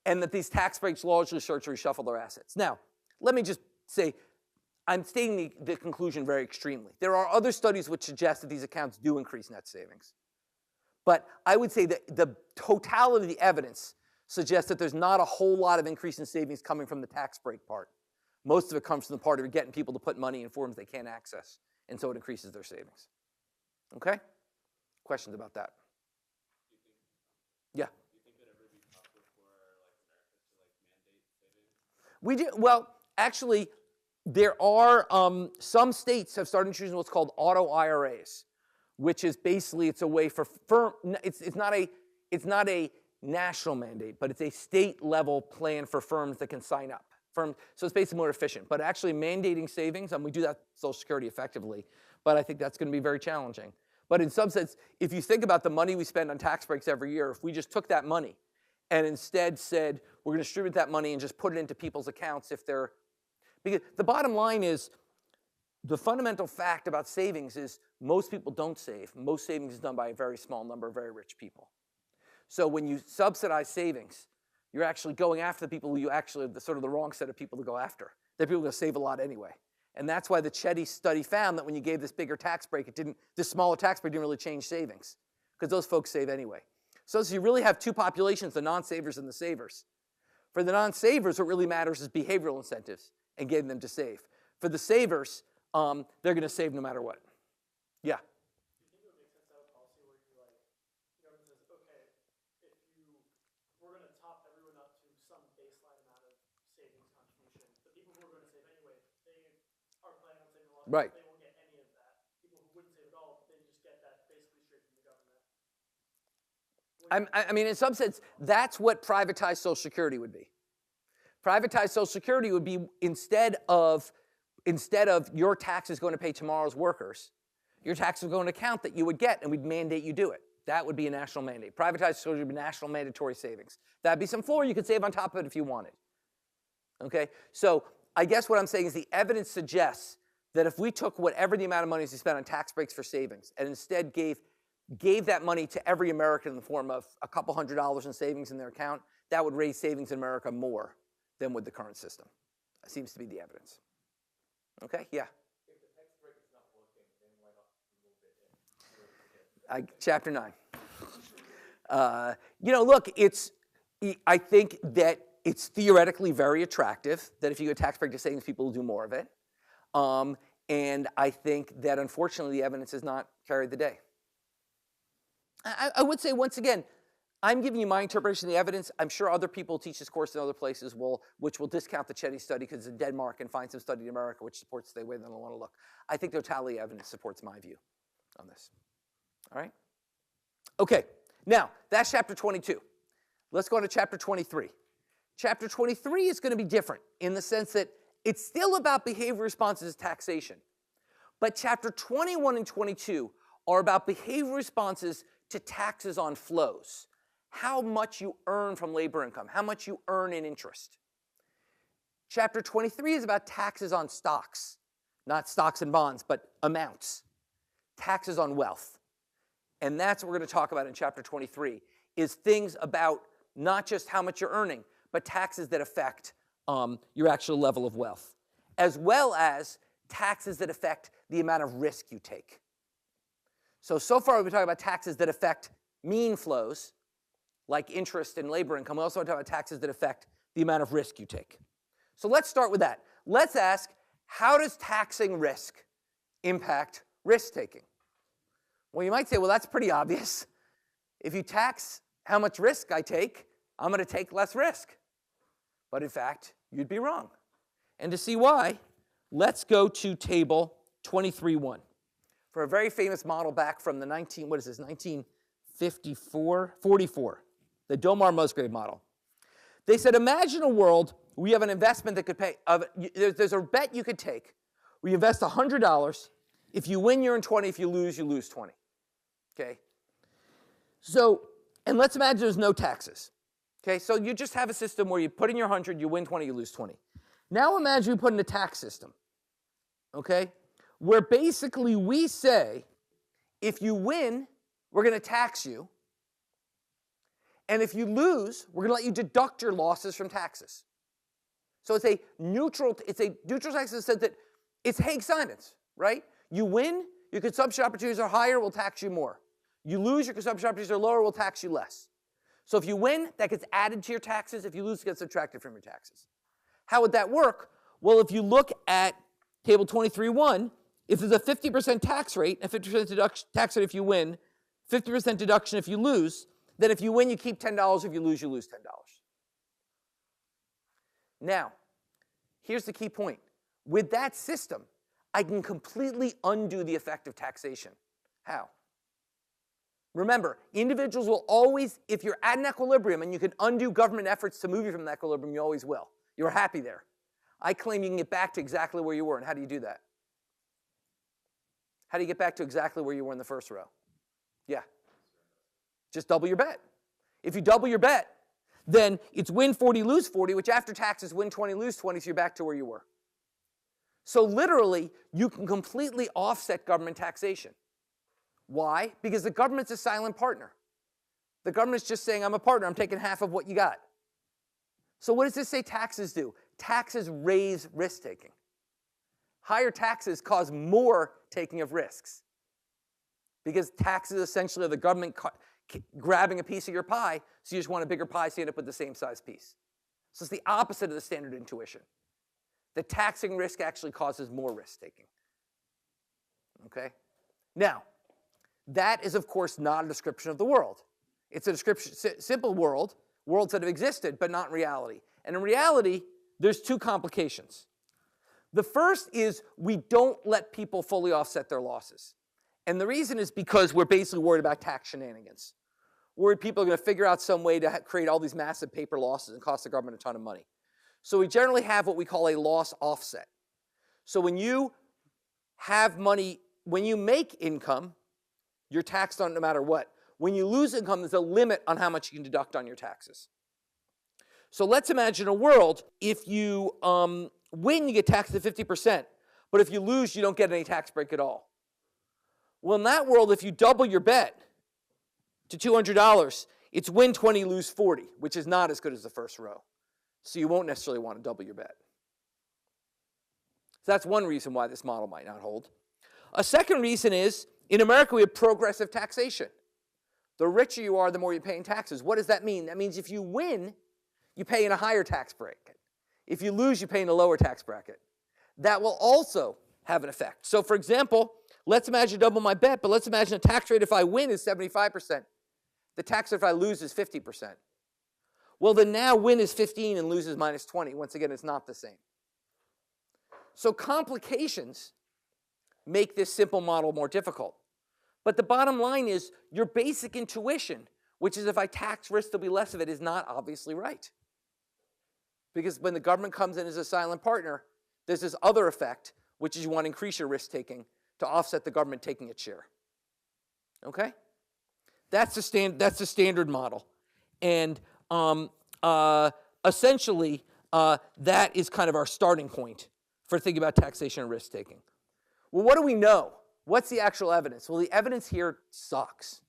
[SPEAKER 1] And that these tax breaks largely serve to reshuffle their assets. Now, let me just say, I'm stating the conclusion very extremely. There are other studies which suggest that these accounts do increase net savings. But I would say that the totality of the evidence suggests that there's not a whole lot of increase in savings coming from the tax break part. Most of it comes from the part of getting people to put money in forms they can't access, and so it increases their savings. Okay? Questions about that? Yeah.
[SPEAKER 4] Do you think that it would be possible for Americans to mandate savings?
[SPEAKER 1] We do. Well, actually, there are some states have started introducing what's called auto IRAs, which is basically it's a way for firm. It's not a national mandate, but it's a state level plan for firms that can sign up. So it's basically more efficient. But actually mandating savings, and we do that with Social Security effectively, but I think that's going to be very challenging. But in some sense, if you think about the money we spend on tax breaks every year, if we just took that money and instead said we're going to distribute that money and just put it into people's accounts if they're, because the bottom line is the fundamental fact about savings is most people don't save. Most savings is done by a very small number of very rich people. So when you subsidize savings, you're actually going after the people who you actually are sort of the wrong set of people to go after. They're people who save a lot anyway. And that's why the Chetty study found that when you gave this bigger tax break, this smaller tax break didn't really change savings, because those folks save anyway. So you really have two populations, the non-savers and the savers. For the non-savers, what really matters is behavioral incentives and getting them to save. For the savers, they're going to save no matter what. Yeah.
[SPEAKER 2] Do you think it would make sense to have a policy where you like, the government says, okay, we're going to top everyone up to some baseline amount of savings contribution. The people who are going to save anyway, they are planning on saving a lot.
[SPEAKER 1] Right.
[SPEAKER 2] They won't get any of that. People who wouldn't save at all, they just get that basically straight from the government.
[SPEAKER 1] I mean, in some sense, that's what privatized Social Security would be. Privatized Social Security would be instead of your taxes going to pay tomorrow's workers, your taxes are going to account that you would get, and we'd mandate you do it. That would be a national mandate. Privatized Social Security would be national mandatory savings. That'd be some floor you could save on top of it if you wanted. Okay? So I guess what I'm saying is the evidence suggests that if we took whatever the amount of money is we spent on tax breaks for savings and instead gave that money to every American in the form of a couple $100s in savings in their account, that would raise savings in America more than with the current system. That seems to be the evidence. Okay? Yeah?
[SPEAKER 3] If the tax break is not working, then why not remove it?
[SPEAKER 1] Chapter 9. Look, I think that it's theoretically very attractive that if you get tax break to savings, people will do more of it. And I think that, unfortunately, the evidence has not carried the day. I would say, once again, I'm giving you my interpretation of the evidence. I'm sure other people teach this course in other places which will discount the Chetty study because it's a dead mark and find some study in America which supports the way they don't want to look. I think the totality of evidence supports my view on this. All right? Okay, now, that's chapter 22. Let's go on to chapter 23. Chapter 23 is going to be different in the sense that it's still about behavior responses to taxation. But chapter 21 and 22 are about behavior responses to taxes on flows. How much you earn from labor income, how much you earn in interest. Chapter 23 is about taxes on stocks, not stocks and bonds, but amounts. Taxes on wealth. And that's what we're going to talk about in chapter 23, is things about not just how much you're earning, but taxes that affect your actual level of wealth, as well as taxes that affect the amount of risk you take. So far we've been talking about taxes that affect mean flows, like interest and labor income. We also want to talk about taxes that affect the amount of risk you take. So let's start with that. Let's ask, how does taxing risk impact risk-taking? Well, you might say, well, that's pretty obvious. If you tax how much risk I take, I'm going to take less risk. But in fact, you'd be wrong. And to see why, let's go to table 23.1 for a very famous model back from the 1944, the Domar-Musgrave model. They said, imagine a world where we have an investment that could pay, there's a bet you could take where you invest $100. If you win, you earn 20. If you lose 20. Okay? So, and let's imagine there's no taxes. Okay, so you just have a system where you put in your 100, you win 20, you lose 20. Now imagine we put in a tax system, okay, where basically we say, if you win, we're going to tax you, and if you lose, we're going to let you deduct your losses from taxes. So it's a neutral tax in the sense that it's Hague-Simons, right? You win, your consumption opportunities are higher, we'll tax you more. You lose, your consumption opportunities are lower, we'll tax you less. So if you win, that gets added to your taxes. If you lose, it gets subtracted from your taxes. How would that work? Well, if you look at table 23.1, if there's a 50% tax rate, a 50% tax rate if you win, 50% deduction if you lose, then if you win, you keep $10. If you lose $10. Now, here's the key point. With that system, I can completely undo the effect of taxation. How? Remember, individuals will always, if you're at an equilibrium and you can undo government efforts to move you from that equilibrium, you always will. You're happy there. I claim you can get back to exactly where you were. And how do you do that? How do you get back to exactly where you were in the first row? Yeah. Just double your bet. If you double your bet, then it's win 40, lose 40, which after taxes, win 20, lose 20, so you're back to where you were. So literally, you can completely offset government taxation. Why? Because the government's a silent partner. The government's just saying, I'm a partner, I'm taking half of what you got. So what does this say taxes do? Taxes raise risk-taking. Higher taxes cause more taking of risks. Because taxes essentially are the government grabbing a piece of your pie, so you just want a bigger pie, so you end up with the same size piece. So it's the opposite of the standard intuition. The taxing risk actually causes more risk-taking. Okay? Now, that is, of course, not a description of the world. It's a description, simple worlds that have existed, but not in reality. And in reality, there's two complications. The first is we don't let people fully offset their losses. And the reason is because we're basically worried about tax shenanigans. Worried people are going to figure out some way to create all these massive paper losses and cost the government a ton of money. So we generally have what we call a loss offset. So when you have money, when you make income, you're taxed on it no matter what. When you lose income, there's a limit on how much you can deduct on your taxes. So let's imagine a world, if you win, you get taxed at 50%, but if you lose, you don't get any tax break at all. Well, in that world, if you double your bet to $200, it's win 20, lose 40, which is not as good as the first row. So you won't necessarily want to double your bet. So that's one reason why this model might not hold. A second reason is, in America, we have progressive taxation. The richer you are, the more you pay in taxes. What does that mean? That means if you win, you pay in a higher tax bracket. If you lose, you pay in a lower tax bracket. That will also have an effect. So for example, let's imagine double my bet, but let's imagine a tax rate if I win is 75%. The tax rate if I lose is 50%. Well, then now win is 15 and lose is minus 20. Once again, it's not the same. So complications make this simple model more difficult. But the bottom line is your basic intuition, which is if I tax risk, there'll be less of it, is not obviously right. Because when the government comes in as a silent partner, there's this other effect, which is you want to increase your risk-taking to offset the government taking its share. Okay? That's the standard model. And essentially, that is kind of our starting point for thinking about taxation and risk-taking. Well, what do we know? What's the actual evidence? Well, the evidence here sucks.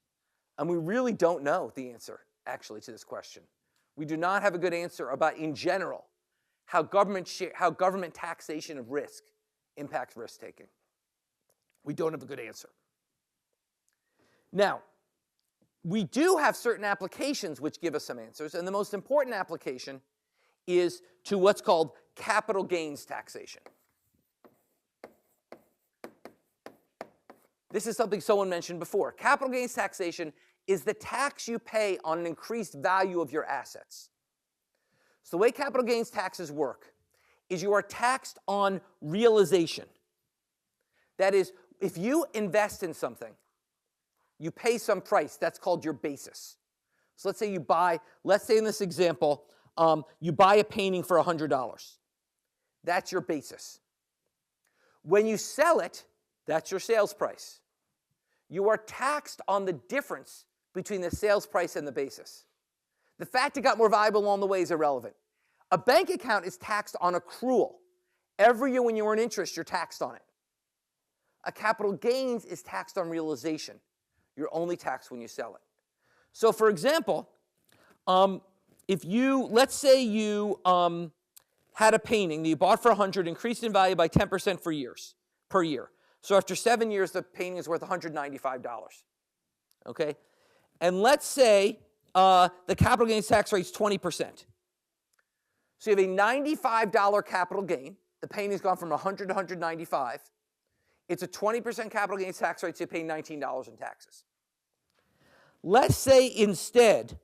[SPEAKER 1] And we really don't know the answer, actually, to this question. We do not have a good answer about, in general, how government taxation of risk impacts risk-taking. We don't have a good answer. Now, we do have certain applications which give us some answers, and the most important application is to what's called capital gains taxation. This is something someone mentioned before. Capital gains taxation is the tax you pay on an increased value of your assets. So the way capital gains taxes work is you are taxed on realization. That is, if you invest in something, you pay some price. That's called your basis. So let's say you buy, let's say in this example, you buy a painting for $100. That's your basis. When you sell it, that's your sales price. You are taxed on the difference between the sales price and the basis. The fact it got more valuable along the way is irrelevant. A bank account is taxed on accrual. Every year when you earn interest, you're taxed on it. A capital gains is taxed on realization. You're only taxed when you sell it. So for example, if you, let's say you had a painting that you bought for $100, increased in value by 10% per year. So after 7 years, the painting is worth $195. Okay? And let's say the capital gains tax rate is 20%. So you have a $95 capital gain. The painting's gone from $100 to $195. It's a 20% capital gains tax rate, so you pay $19 in taxes. Let's say instead,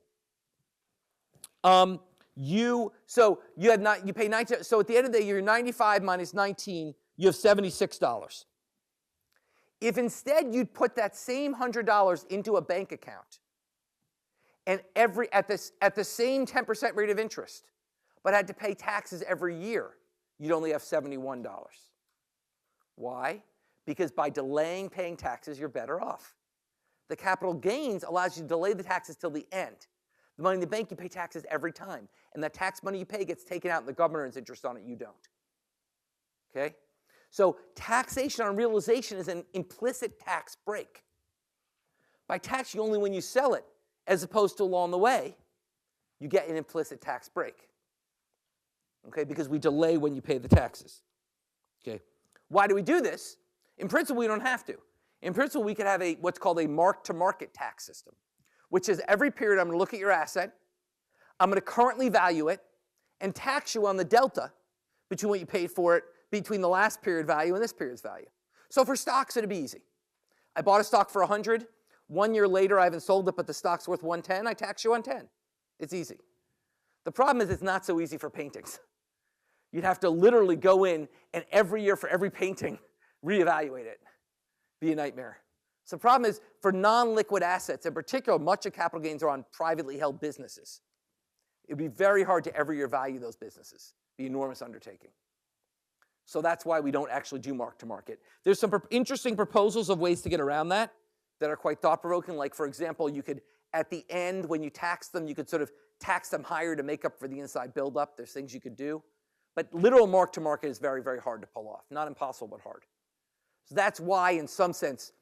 [SPEAKER 1] you pay 19. So at the end of the day, you're 95 minus 19, you have $76. If instead you'd put that same $100 into a bank account, and at the same 10% rate of interest, but had to pay taxes every year, you'd only have $71. Why? Because by delaying paying taxes, you're better off. The capital gains allows you to delay the taxes till the end. The money in the bank, you pay taxes every time. And that tax money you pay gets taken out and the government earns interest on it, you don't. Okay? So taxation on realization is an implicit tax break. By tax you only when you sell it, as opposed to along the way, you get an implicit tax break. Okay, because we delay when you pay the taxes. Okay, why do we do this? In principle, we don't have to. In principle, we could have what's called a mark-to-market tax system, which is every period I'm going to look at your asset, I'm going to currently value it, and tax you on the delta between what you paid for it, between the last period value and this period's value. So for stocks, it'd be easy. I bought a stock for 100. 1 year later, I haven't sold it, but the stock's worth 110. I tax you on 10. It's easy. The problem is it's not so easy for paintings. You'd have to literally go in and every year for every painting, reevaluate it. Be a nightmare. So the problem is for non-liquid assets, in particular, much of capital gains are on privately held businesses. It'd be very hard to every year value those businesses. It'd be an enormous undertaking. So that's why we don't actually do mark-to-market. There's some interesting proposals of ways to get around that are quite thought-provoking. Like, for example, you could, at the end, when you tax them, you could sort of tax them higher to make up for the inside buildup. There's things you could do. But literal mark-to-market is very, very hard to pull off. Not impossible, but hard. So that's why, in some sense,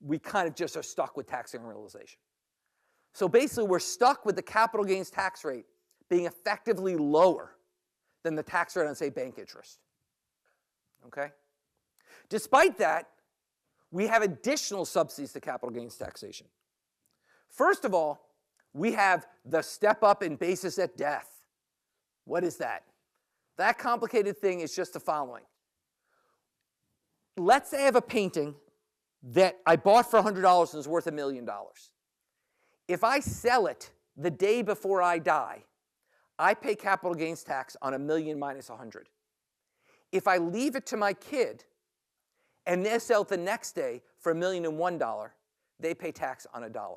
[SPEAKER 1] we kind of just are stuck with taxing on realization. So basically, we're stuck with the capital gains tax rate being effectively lower than the tax rate on, say, bank interest. Okay? Despite that, we have additional subsidies to capital gains taxation. First of all, we have the step up in basis at death. What is that? That complicated thing is just the following. Let's say I have a painting that I bought for $100 and is worth $1 million. If I sell it the day before I die, I pay capital gains tax on $1 million minus 100. If I leave it to my kid and they sell it the next day for $1,001, they pay tax on $1.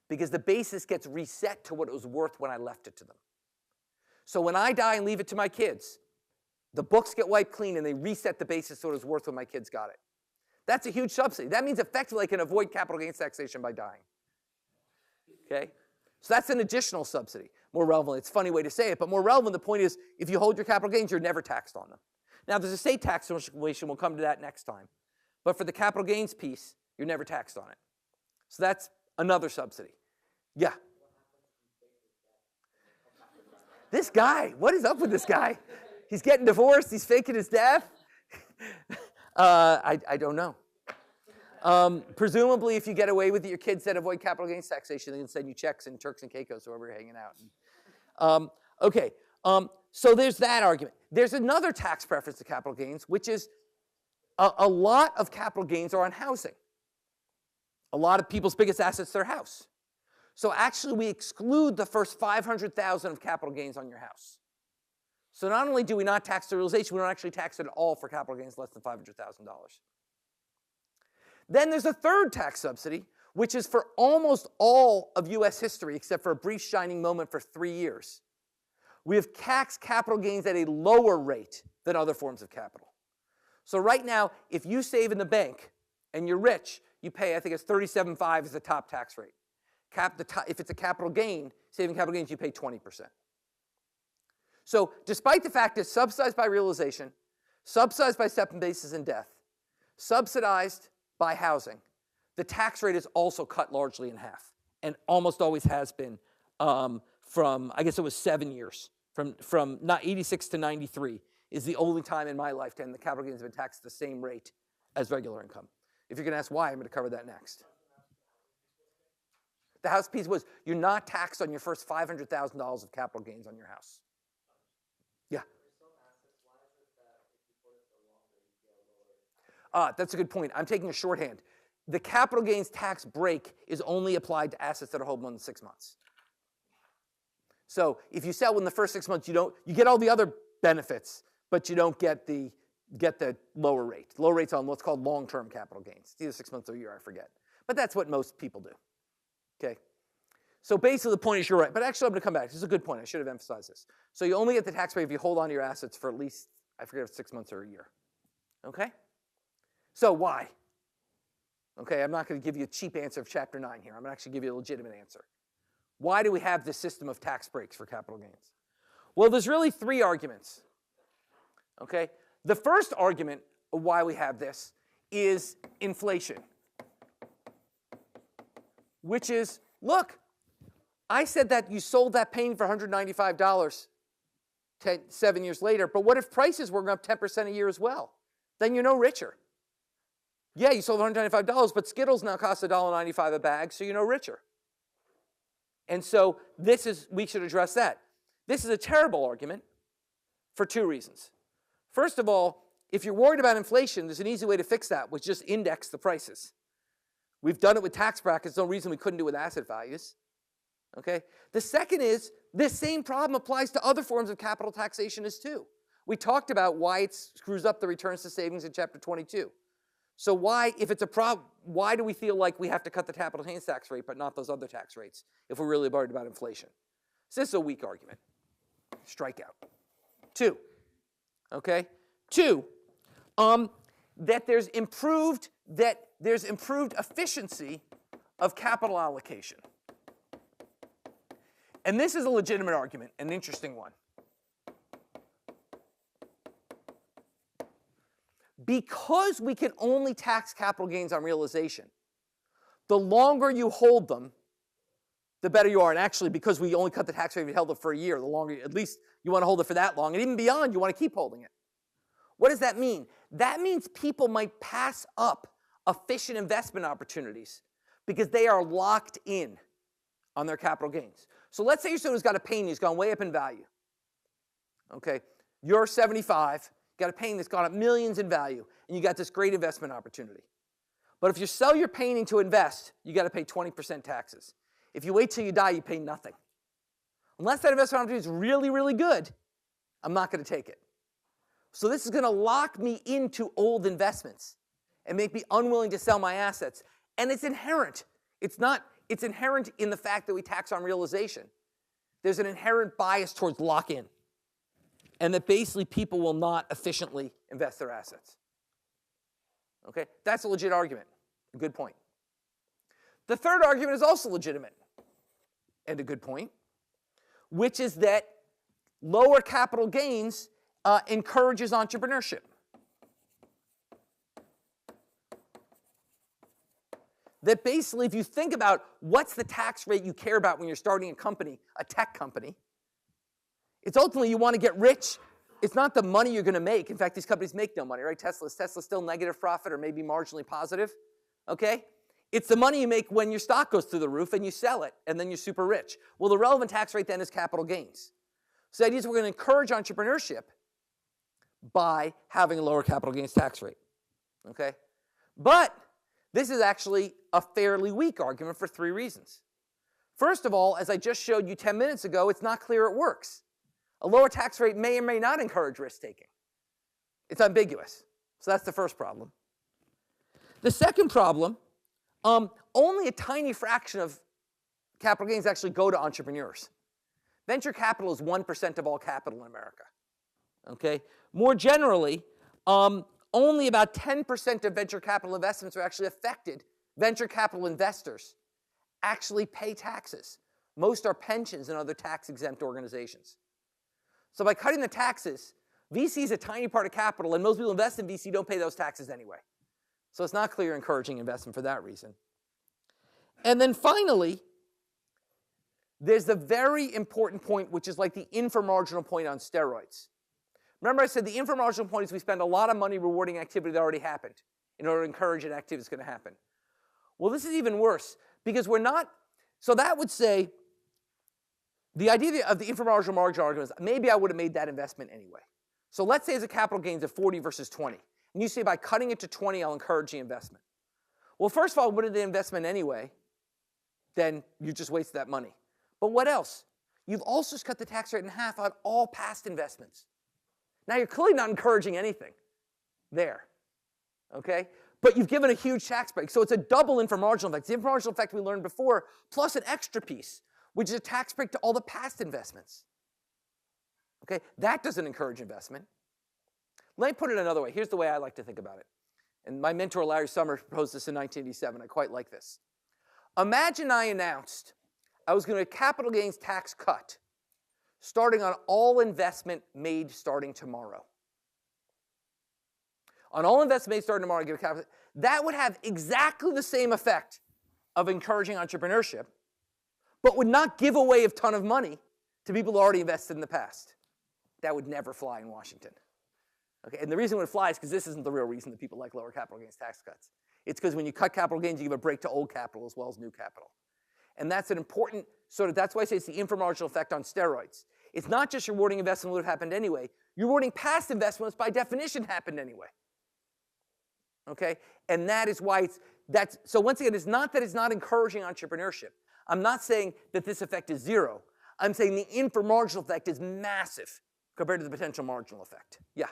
[SPEAKER 1] Because the basis gets reset to what it was worth when I left it to them. So when I die and leave it to my kids, the books get wiped clean and they reset the basis to what it was worth when my kids got it. That's a huge subsidy. That means effectively I can avoid capital gains taxation by dying. Okay? So that's an additional subsidy. More relevant. It's a funny way to say it, but more relevant, the point is, if you hold your capital gains, you're never taxed on them. Now, there's a state tax situation. We'll come to that next time. But for the capital gains piece, you're never taxed on it. So that's another subsidy. Yeah? This guy, what is up with this guy? He's getting divorced. He's faking his death. I don't know. Presumably, if you get away with it, your kids that avoid capital gains taxation, they can send you checks in Turks and Caicos, wherever you're hanging out. Okay, so there's that argument. There's another tax preference to capital gains, which is a lot of capital gains are on housing. A lot of people's biggest assets, their house. So actually, we exclude the first $500,000 of capital gains on your house. So not only do we not tax the realization, we don't actually tax it at all for capital gains less than $500,000. Then there's a third tax subsidy, which is for almost all of U.S. history, except for a brief shining moment for 3 years. We have taxed capital gains at a lower rate than other forms of capital. So right now, if you save in the bank and you're rich, you pay, I think it's 37.5 is the top tax rate. If it's a capital gain, saving capital gains, you pay 20%. So despite the fact it's subsidized by realization, subsidized by step and basis and death, subsidized by housing, the tax rate is also cut largely in half, and almost always has been from, I guess it was 7 years, from not 86 to 93 is the only time in my lifetime the capital gains have been taxed at the same rate as regular income. If you're going to ask why, I'm going to cover that next. The house piece was you're not taxed on your first $500,000 of capital gains on your house. Yeah. That's a good point. I'm taking a shorthand. The capital gains tax break is only applied to assets that are held more than 6 months. So if you sell in the first 6 months, you get all the other benefits, but you don't get the lower rate. Low rate's on what's called long-term capital gains. It's either 6 months or a year, I forget. But that's what most people do. Okay. So basically the point is you're right. But actually I'm going to come back. This is a good point. I should have emphasized this. So you only get the tax rate if you hold on to your assets for at least, I forget if it's 6 months or a year. Okay? So why? Okay, I'm not going to give you a cheap answer of Chapter 9 here. I'm going to actually give you a legitimate answer. Why do we have this system of tax breaks for capital gains? Well, there's really 3 arguments. Okay? The first argument of why we have this is inflation. Which is, look, I said that you sold that painting for $195 7 years later, but what if prices were going up 10% a year as well? Then you're no richer. Yeah, you sold $195, but Skittles now cost $1.95 a bag, so you're no richer. And so we should address that. This is a terrible argument for two reasons. First of all, if you're worried about inflation, there's an easy way to fix that, which is just index the prices. We've done it with tax brackets. No reason we couldn't do it with asset values. Okay? The second is this same problem applies to other forms of capital taxation as too. We talked about why it screws up the returns to savings in Chapter 22. So why, if it's a problem, why do we feel like we have to cut the capital gains tax rate but not those other tax rates if we're really worried about inflation? So this is a weak argument. Strikeout. Two. Okay? Two, that there's improved efficiency of capital allocation. And this is a legitimate argument, an interesting one. Because we can only tax capital gains on realization, the longer you hold them, the better you are. And actually, because we only cut the tax rate if you held it for a year, the longer, at least you want to hold it for that long. And even beyond, you want to keep holding it. What does that mean? That means people might pass up efficient investment opportunities because they are locked in on their capital gains. So let's say you're someone who's got a painting that's gone way up in value. Okay, you're 75, got a painting that's gone up millions in value, and you got this great investment opportunity. But if you sell your painting to invest, you got to pay 20% taxes. If you wait till you die, you pay nothing. Unless that investment opportunity is really, really good, I'm not going to take it. So this is going to lock me into old investments and make me unwilling to sell my assets. And it's inherent. It's inherent in the fact that we tax on realization. There's an inherent bias towards lock-in. And that basically people will not efficiently invest their assets. Okay? That's a legit argument. A good point. The third argument is also legitimate and a good point, which is that lower capital gains encourages entrepreneurship. That basically, if you think about what's the tax rate you care about when you're starting a company, a tech company, it's ultimately you want to get rich. It's not the money you're going to make. In fact, these companies make no money, right? Tesla's still negative profit or maybe marginally positive, okay? It's the money you make when your stock goes through the roof and you sell it, and then you're super rich. Well, the relevant tax rate then is capital gains. So the idea is we're going to encourage entrepreneurship by having a lower capital gains tax rate, okay? But this is actually a fairly weak argument for three reasons. First of all, as I just showed you 10 minutes ago, it's not clear it works. A lower tax rate may or may not encourage risk-taking. It's ambiguous. So that's the first problem. The second problem, only a tiny fraction of capital gains actually go to entrepreneurs. Venture capital is 1% of all capital in America. Okay? More generally, only about 10% of venture capital investments are actually affected. Venture capital investors actually pay taxes. Most are pensions and other tax-exempt organizations. So by cutting the taxes, VC is a tiny part of capital, and most people who invest in VC don't pay those taxes anyway. So it's not clear encouraging investment for that reason. And then finally, there's the very important point, which is like the inframarginal point on steroids. Remember I said the inframarginal point is we spend a lot of money rewarding activity that already happened in order to encourage an activity that's going to happen. Well, this is even worse because we're not, so that would say, the idea of the inframarginal margin argument is maybe I would have made that investment anyway. So let's say it's a capital gains of 40 versus 20. And you say by cutting it to 20, I'll encourage the investment. Well, first of all, what is the investment anyway? Then you just wasted that money. But what else? You've also cut the tax rate in half on all past investments. Now, you're clearly not encouraging anything there, okay? But you've given a huge tax break. So it's a double inframarginal effect. It's the inframarginal effect we learned before, plus an extra piece, which is a tax break to all the past investments. Okay? That doesn't encourage investment. Let me put it another way. Here's the way I like to think about it. And my mentor, Larry Summers, proposed this in 1987. I quite like this. Imagine I announced I was going to capital gains tax cut starting on all investment made starting tomorrow. on all investments made starting tomorrow, give a capital. That would have exactly the same effect of encouraging entrepreneurship, but would not give away a ton of money to people who already invested in the past. That would never fly in Washington. Okay, and the reason it would fly is because this isn't the real reason that people like lower capital gains tax cuts. It's because when you cut capital gains, you give a break to old capital as well as new capital. And that's an important that's why I say it's the inframarginal effect on steroids. It's not just rewarding investment that would have happened anyway. You're rewarding past investments by definition happened anyway. Okay? And that is why so once again, it's not that it's not encouraging entrepreneurship. I'm not saying that this effect is zero. I'm saying the inframarginal effect is massive compared to the potential marginal effect. Yeah?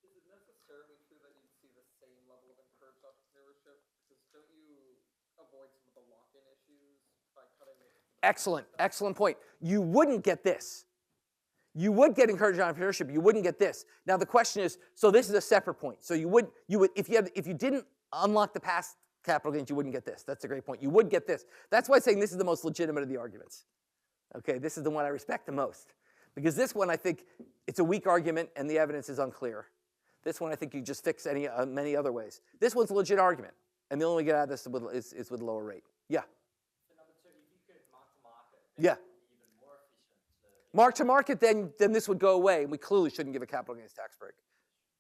[SPEAKER 5] Is it necessarily true that you'd see the same level of encouraged entrepreneurship? Because don't you avoid some of the lock-in issues by cutting it?
[SPEAKER 1] Excellent point. You wouldn't get this. You would get encouraged entrepreneurship. You wouldn't get this. Now the question is, so this is a separate point. So you would if you didn't unlock the past capital gains, you wouldn't get this. That's a great point. You would get this. That's why I'm saying this is the most legitimate of the arguments. Okay, this is the one I respect the most. Because this one, I think, it's a weak argument and the evidence is unclear. This one, I think you just fix many other ways. This one's a legit argument. And the only way to get out of this is with a lower rate. Yeah?
[SPEAKER 3] So number two, if you could mark to market,
[SPEAKER 1] Yeah.
[SPEAKER 3] it would be even more efficient.
[SPEAKER 1] Mark to market, then this would go away. And we clearly shouldn't give a capital gains tax break.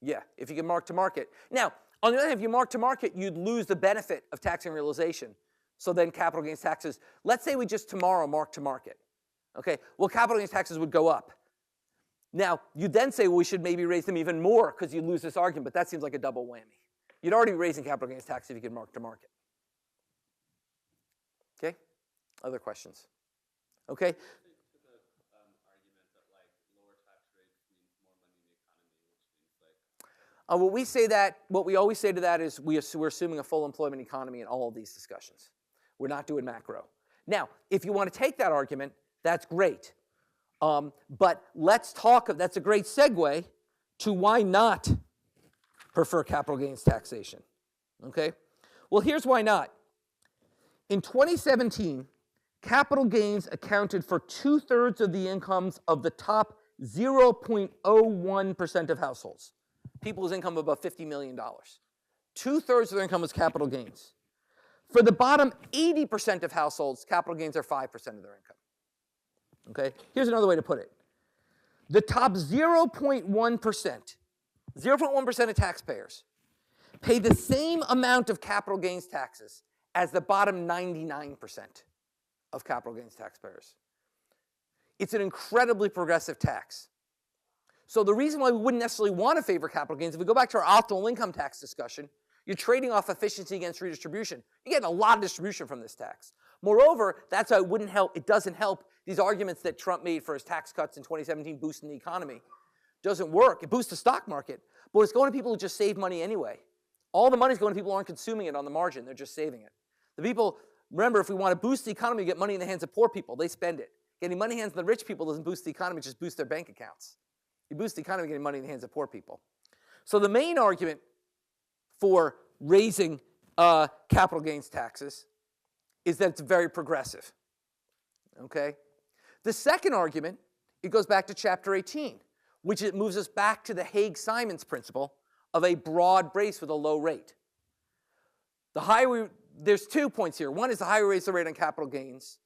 [SPEAKER 1] Yeah, if you can mark to market. Now, on the other hand, if you mark to market, you'd lose the benefit of taxing realization. So then capital gains taxes, let's say we just tomorrow mark to market. Okay, well, capital gains taxes would go up. Now, you then say, well, we should maybe raise them even more because you lose this argument, but that seems like a double whammy. You'd already be raising capital gains tax if you could mark to market. Okay, other questions? Okay.
[SPEAKER 4] To the argument that like lower tax rates means more money in the economy, which means like
[SPEAKER 1] What we always say to that is we're assuming a full employment economy in all of these discussions. We're not doing macro. Now, if you want to take that argument, that's great. But let's talk, that's a great segue to why not prefer capital gains taxation. Okay? Well, here's why not. In 2017, capital gains accounted for 2/3 of the incomes of the top 0.01% of households. People whose income above $50 million. 2/3 of their income was capital gains. For the bottom 80% of households, capital gains are 5% of their income. Okay? Here's another way to put it. The top 0.1% of taxpayers pay the same amount of capital gains taxes as the bottom 99% of capital gains taxpayers. It's an incredibly progressive tax. So the reason why we wouldn't necessarily want to favor capital gains, if we go back to our optimal income tax discussion, you're trading off efficiency against redistribution. You're getting a lot of distribution from this tax. Moreover, that's why it doesn't help these arguments that Trump made for his tax cuts in 2017 boosting the economy. Doesn't work. It boosts the stock market, but it's going to people who just save money anyway. All the money's going to people who aren't consuming it on the margin. They're just saving it. The people, remember, if we want to boost the economy, get money in the hands of poor people, they spend it. Getting money in the hands of the rich people doesn't boost the economy, it just boosts their bank accounts. You boost the economy getting money in the hands of poor people. So the main argument for raising capital gains taxes is that it's very progressive. Okay? The second argument, it goes back to Chapter 18, which it moves us back to the Haig-Simons principle of a broad base with a low rate. There's 2 points here. One is the higher we raise the rate on capital gains,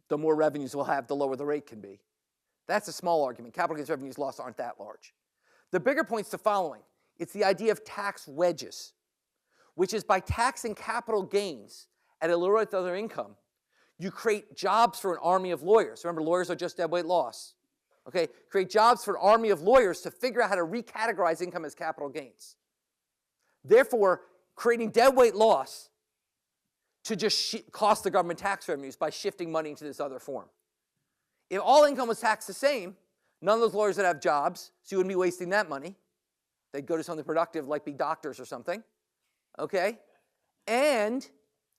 [SPEAKER 1] the more revenues we'll have, the lower the rate can be. That's a small argument. Capital gains revenues lost aren't that large. The bigger point's the following. It's the idea of tax wedges, which is by taxing capital gains at a lower rate than other income, you create jobs for an army of lawyers. Remember, lawyers are just deadweight loss. Okay? Create jobs for an army of lawyers to figure out how to recategorize income as capital gains. Therefore, creating deadweight loss to just cost the government tax revenues by shifting money into this other form. If all income was taxed the same, none of those lawyers would have jobs, so you wouldn't be wasting that money. They'd go to something productive like be doctors or something. Okay? And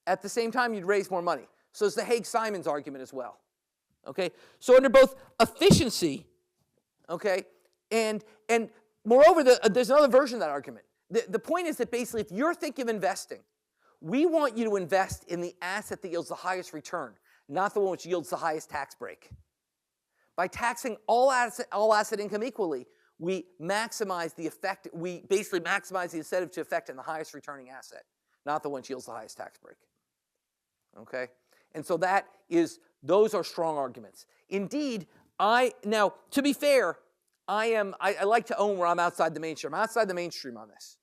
[SPEAKER 1] at the same time, you'd raise more money. So it's the Haig-Simons argument as well. Okay? So under both efficiency, okay, and moreover, there's another version of that argument. The point is that basically if you're thinking of investing, we want you to invest in the asset that yields the highest return, not the one which yields the highest tax break. By taxing all asset income equally, we maximize the effect, we basically maximize the incentive to effect in the highest returning asset, not the one that yields the highest tax break. Okay? And so those are strong arguments. Indeed, now, to be fair, I like to own where I'm outside the mainstream. I'm outside the mainstream on this.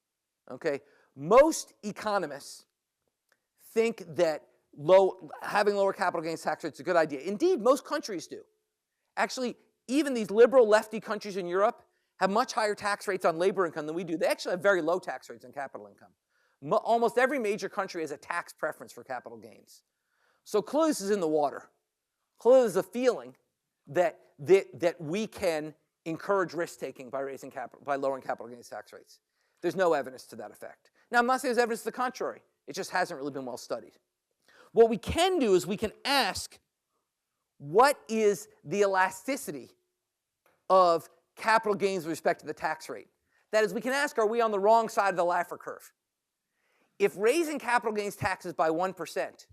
[SPEAKER 1] Okay? Most economists think that having lower capital gains tax rates is a good idea. Indeed, most countries do. Actually, even these liberal lefty countries in Europe have much higher tax rates on labor income than we do. They actually have very low tax rates on capital income. Almost every major country has a tax preference for capital gains. So clearly this is in the water. Clearly there's a feeling that we can encourage risk-taking by lowering capital gains tax rates. There's no evidence to that effect. Now, I'm not saying there's evidence to the contrary. It just hasn't really been well studied. What we can do is we can ask, what is the elasticity of capital gains with respect to the tax rate? That is, we can ask, are we on the wrong side of the Laffer curve? If raising capital gains taxes by 1%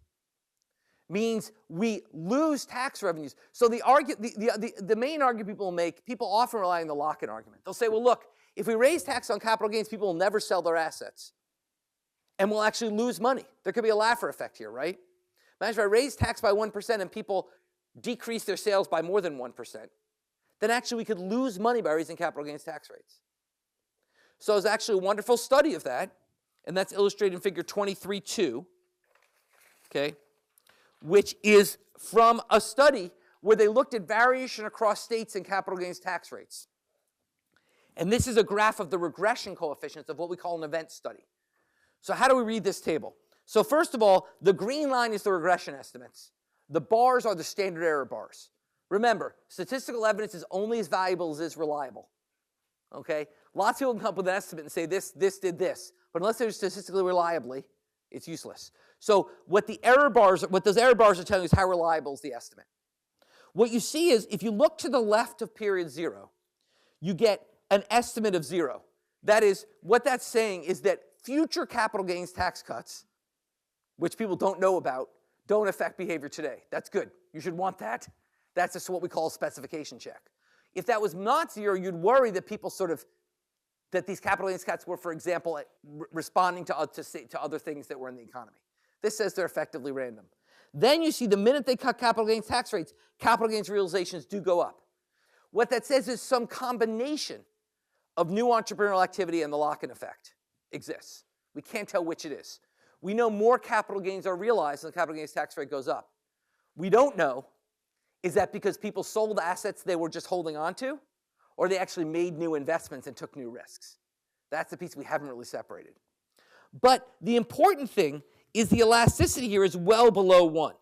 [SPEAKER 1] means we lose tax revenues. So the main argument people will make, people often rely on the lock-in argument. They'll say, well, look, if we raise tax on capital gains, people will never sell their assets. And we'll actually lose money. There could be a Laffer effect here, right? Imagine if I raise tax by 1% and people decrease their sales by more than 1%. Then actually we could lose money by raising capital gains tax rates. So there's actually a wonderful study of that, and that's illustrated in figure 23.2, okay, which is from a study where they looked at variation across states in capital gains tax rates. And this is a graph of the regression coefficients of what we call an event study. So how do we read this table? So first of all, the green line is the regression estimates. The bars are the standard error bars. Remember, statistical evidence is only as valuable as it is reliable. Okay? Lots of people can come up with an estimate and say this did this. But unless they're statistically reliably, it's useless. So what those error bars are telling you is how reliable is the estimate. What you see is, if you look to the left of period 0, you get an estimate of 0. That is, what that's saying is that future capital gains tax cuts, which people don't know about, don't affect behavior today. That's good. You should want that. That's just what we call a specification check. If that was not 0, you'd worry that people that these capital gains cuts were, for example, responding to other things that were in the economy. This says they're effectively random. Then you see the minute they cut capital gains tax rates, capital gains realizations do go up. What that says is some combination of new entrepreneurial activity and the lock-in effect exists. We can't tell which it is. We know more capital gains are realized and the capital gains tax rate goes up. We don't know, is that because people sold assets they were just holding on to, or they actually made new investments and took new risks. That's the piece we haven't really separated. But the important thing is the elasticity here is well below 1.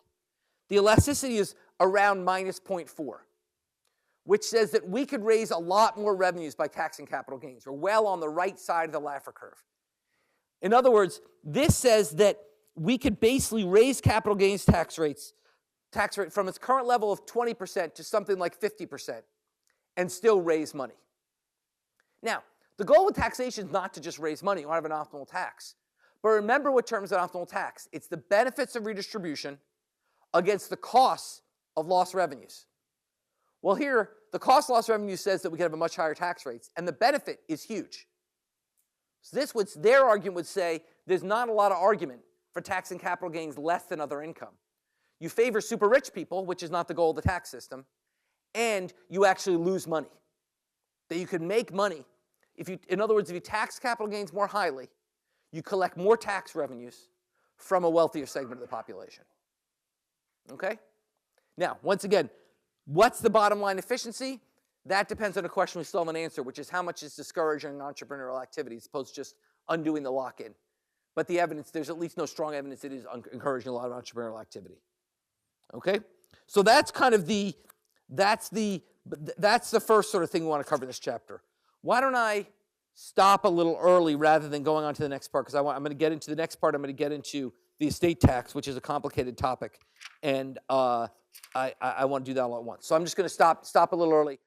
[SPEAKER 1] The elasticity is around minus 0.4, which says that we could raise a lot more revenues by taxing capital gains. We're well on the right side of the Laffer curve. In other words, this says that we could basically raise capital gains tax rate from its current level of 20% to something like 50% and still raise money. Now, the goal with taxation is not to just raise money. You want to have an optimal tax. But remember what terms an optimal tax. It's the benefits of redistribution against the costs of lost revenues. Well, here, the cost of lost revenue says that we can have a much higher tax rates, and the benefit is huge. So their argument would say there's not a lot of argument for taxing capital gains less than other income. You favor super rich people, which is not the goal of the tax system, and you actually lose money. That you can make money. In other words, if you tax capital gains more highly, you collect more tax revenues from a wealthier segment of the population. Okay? Now, once again, what's the bottom line efficiency? That depends on a question we still have an answer, which is how much is discouraging entrepreneurial activity as opposed to just undoing the lock-in. But the evidence, there's at least no strong evidence it is encouraging a lot of entrepreneurial activity. Okay? So that's kind of that's the first sort of thing we want to cover in this chapter. Why don't I stop a little early rather than going on to the next part, because I'm going to get into the next part. I'm going to get into the estate tax, which is a complicated topic, and I want to do that all at once. So I'm just going to stop a little early.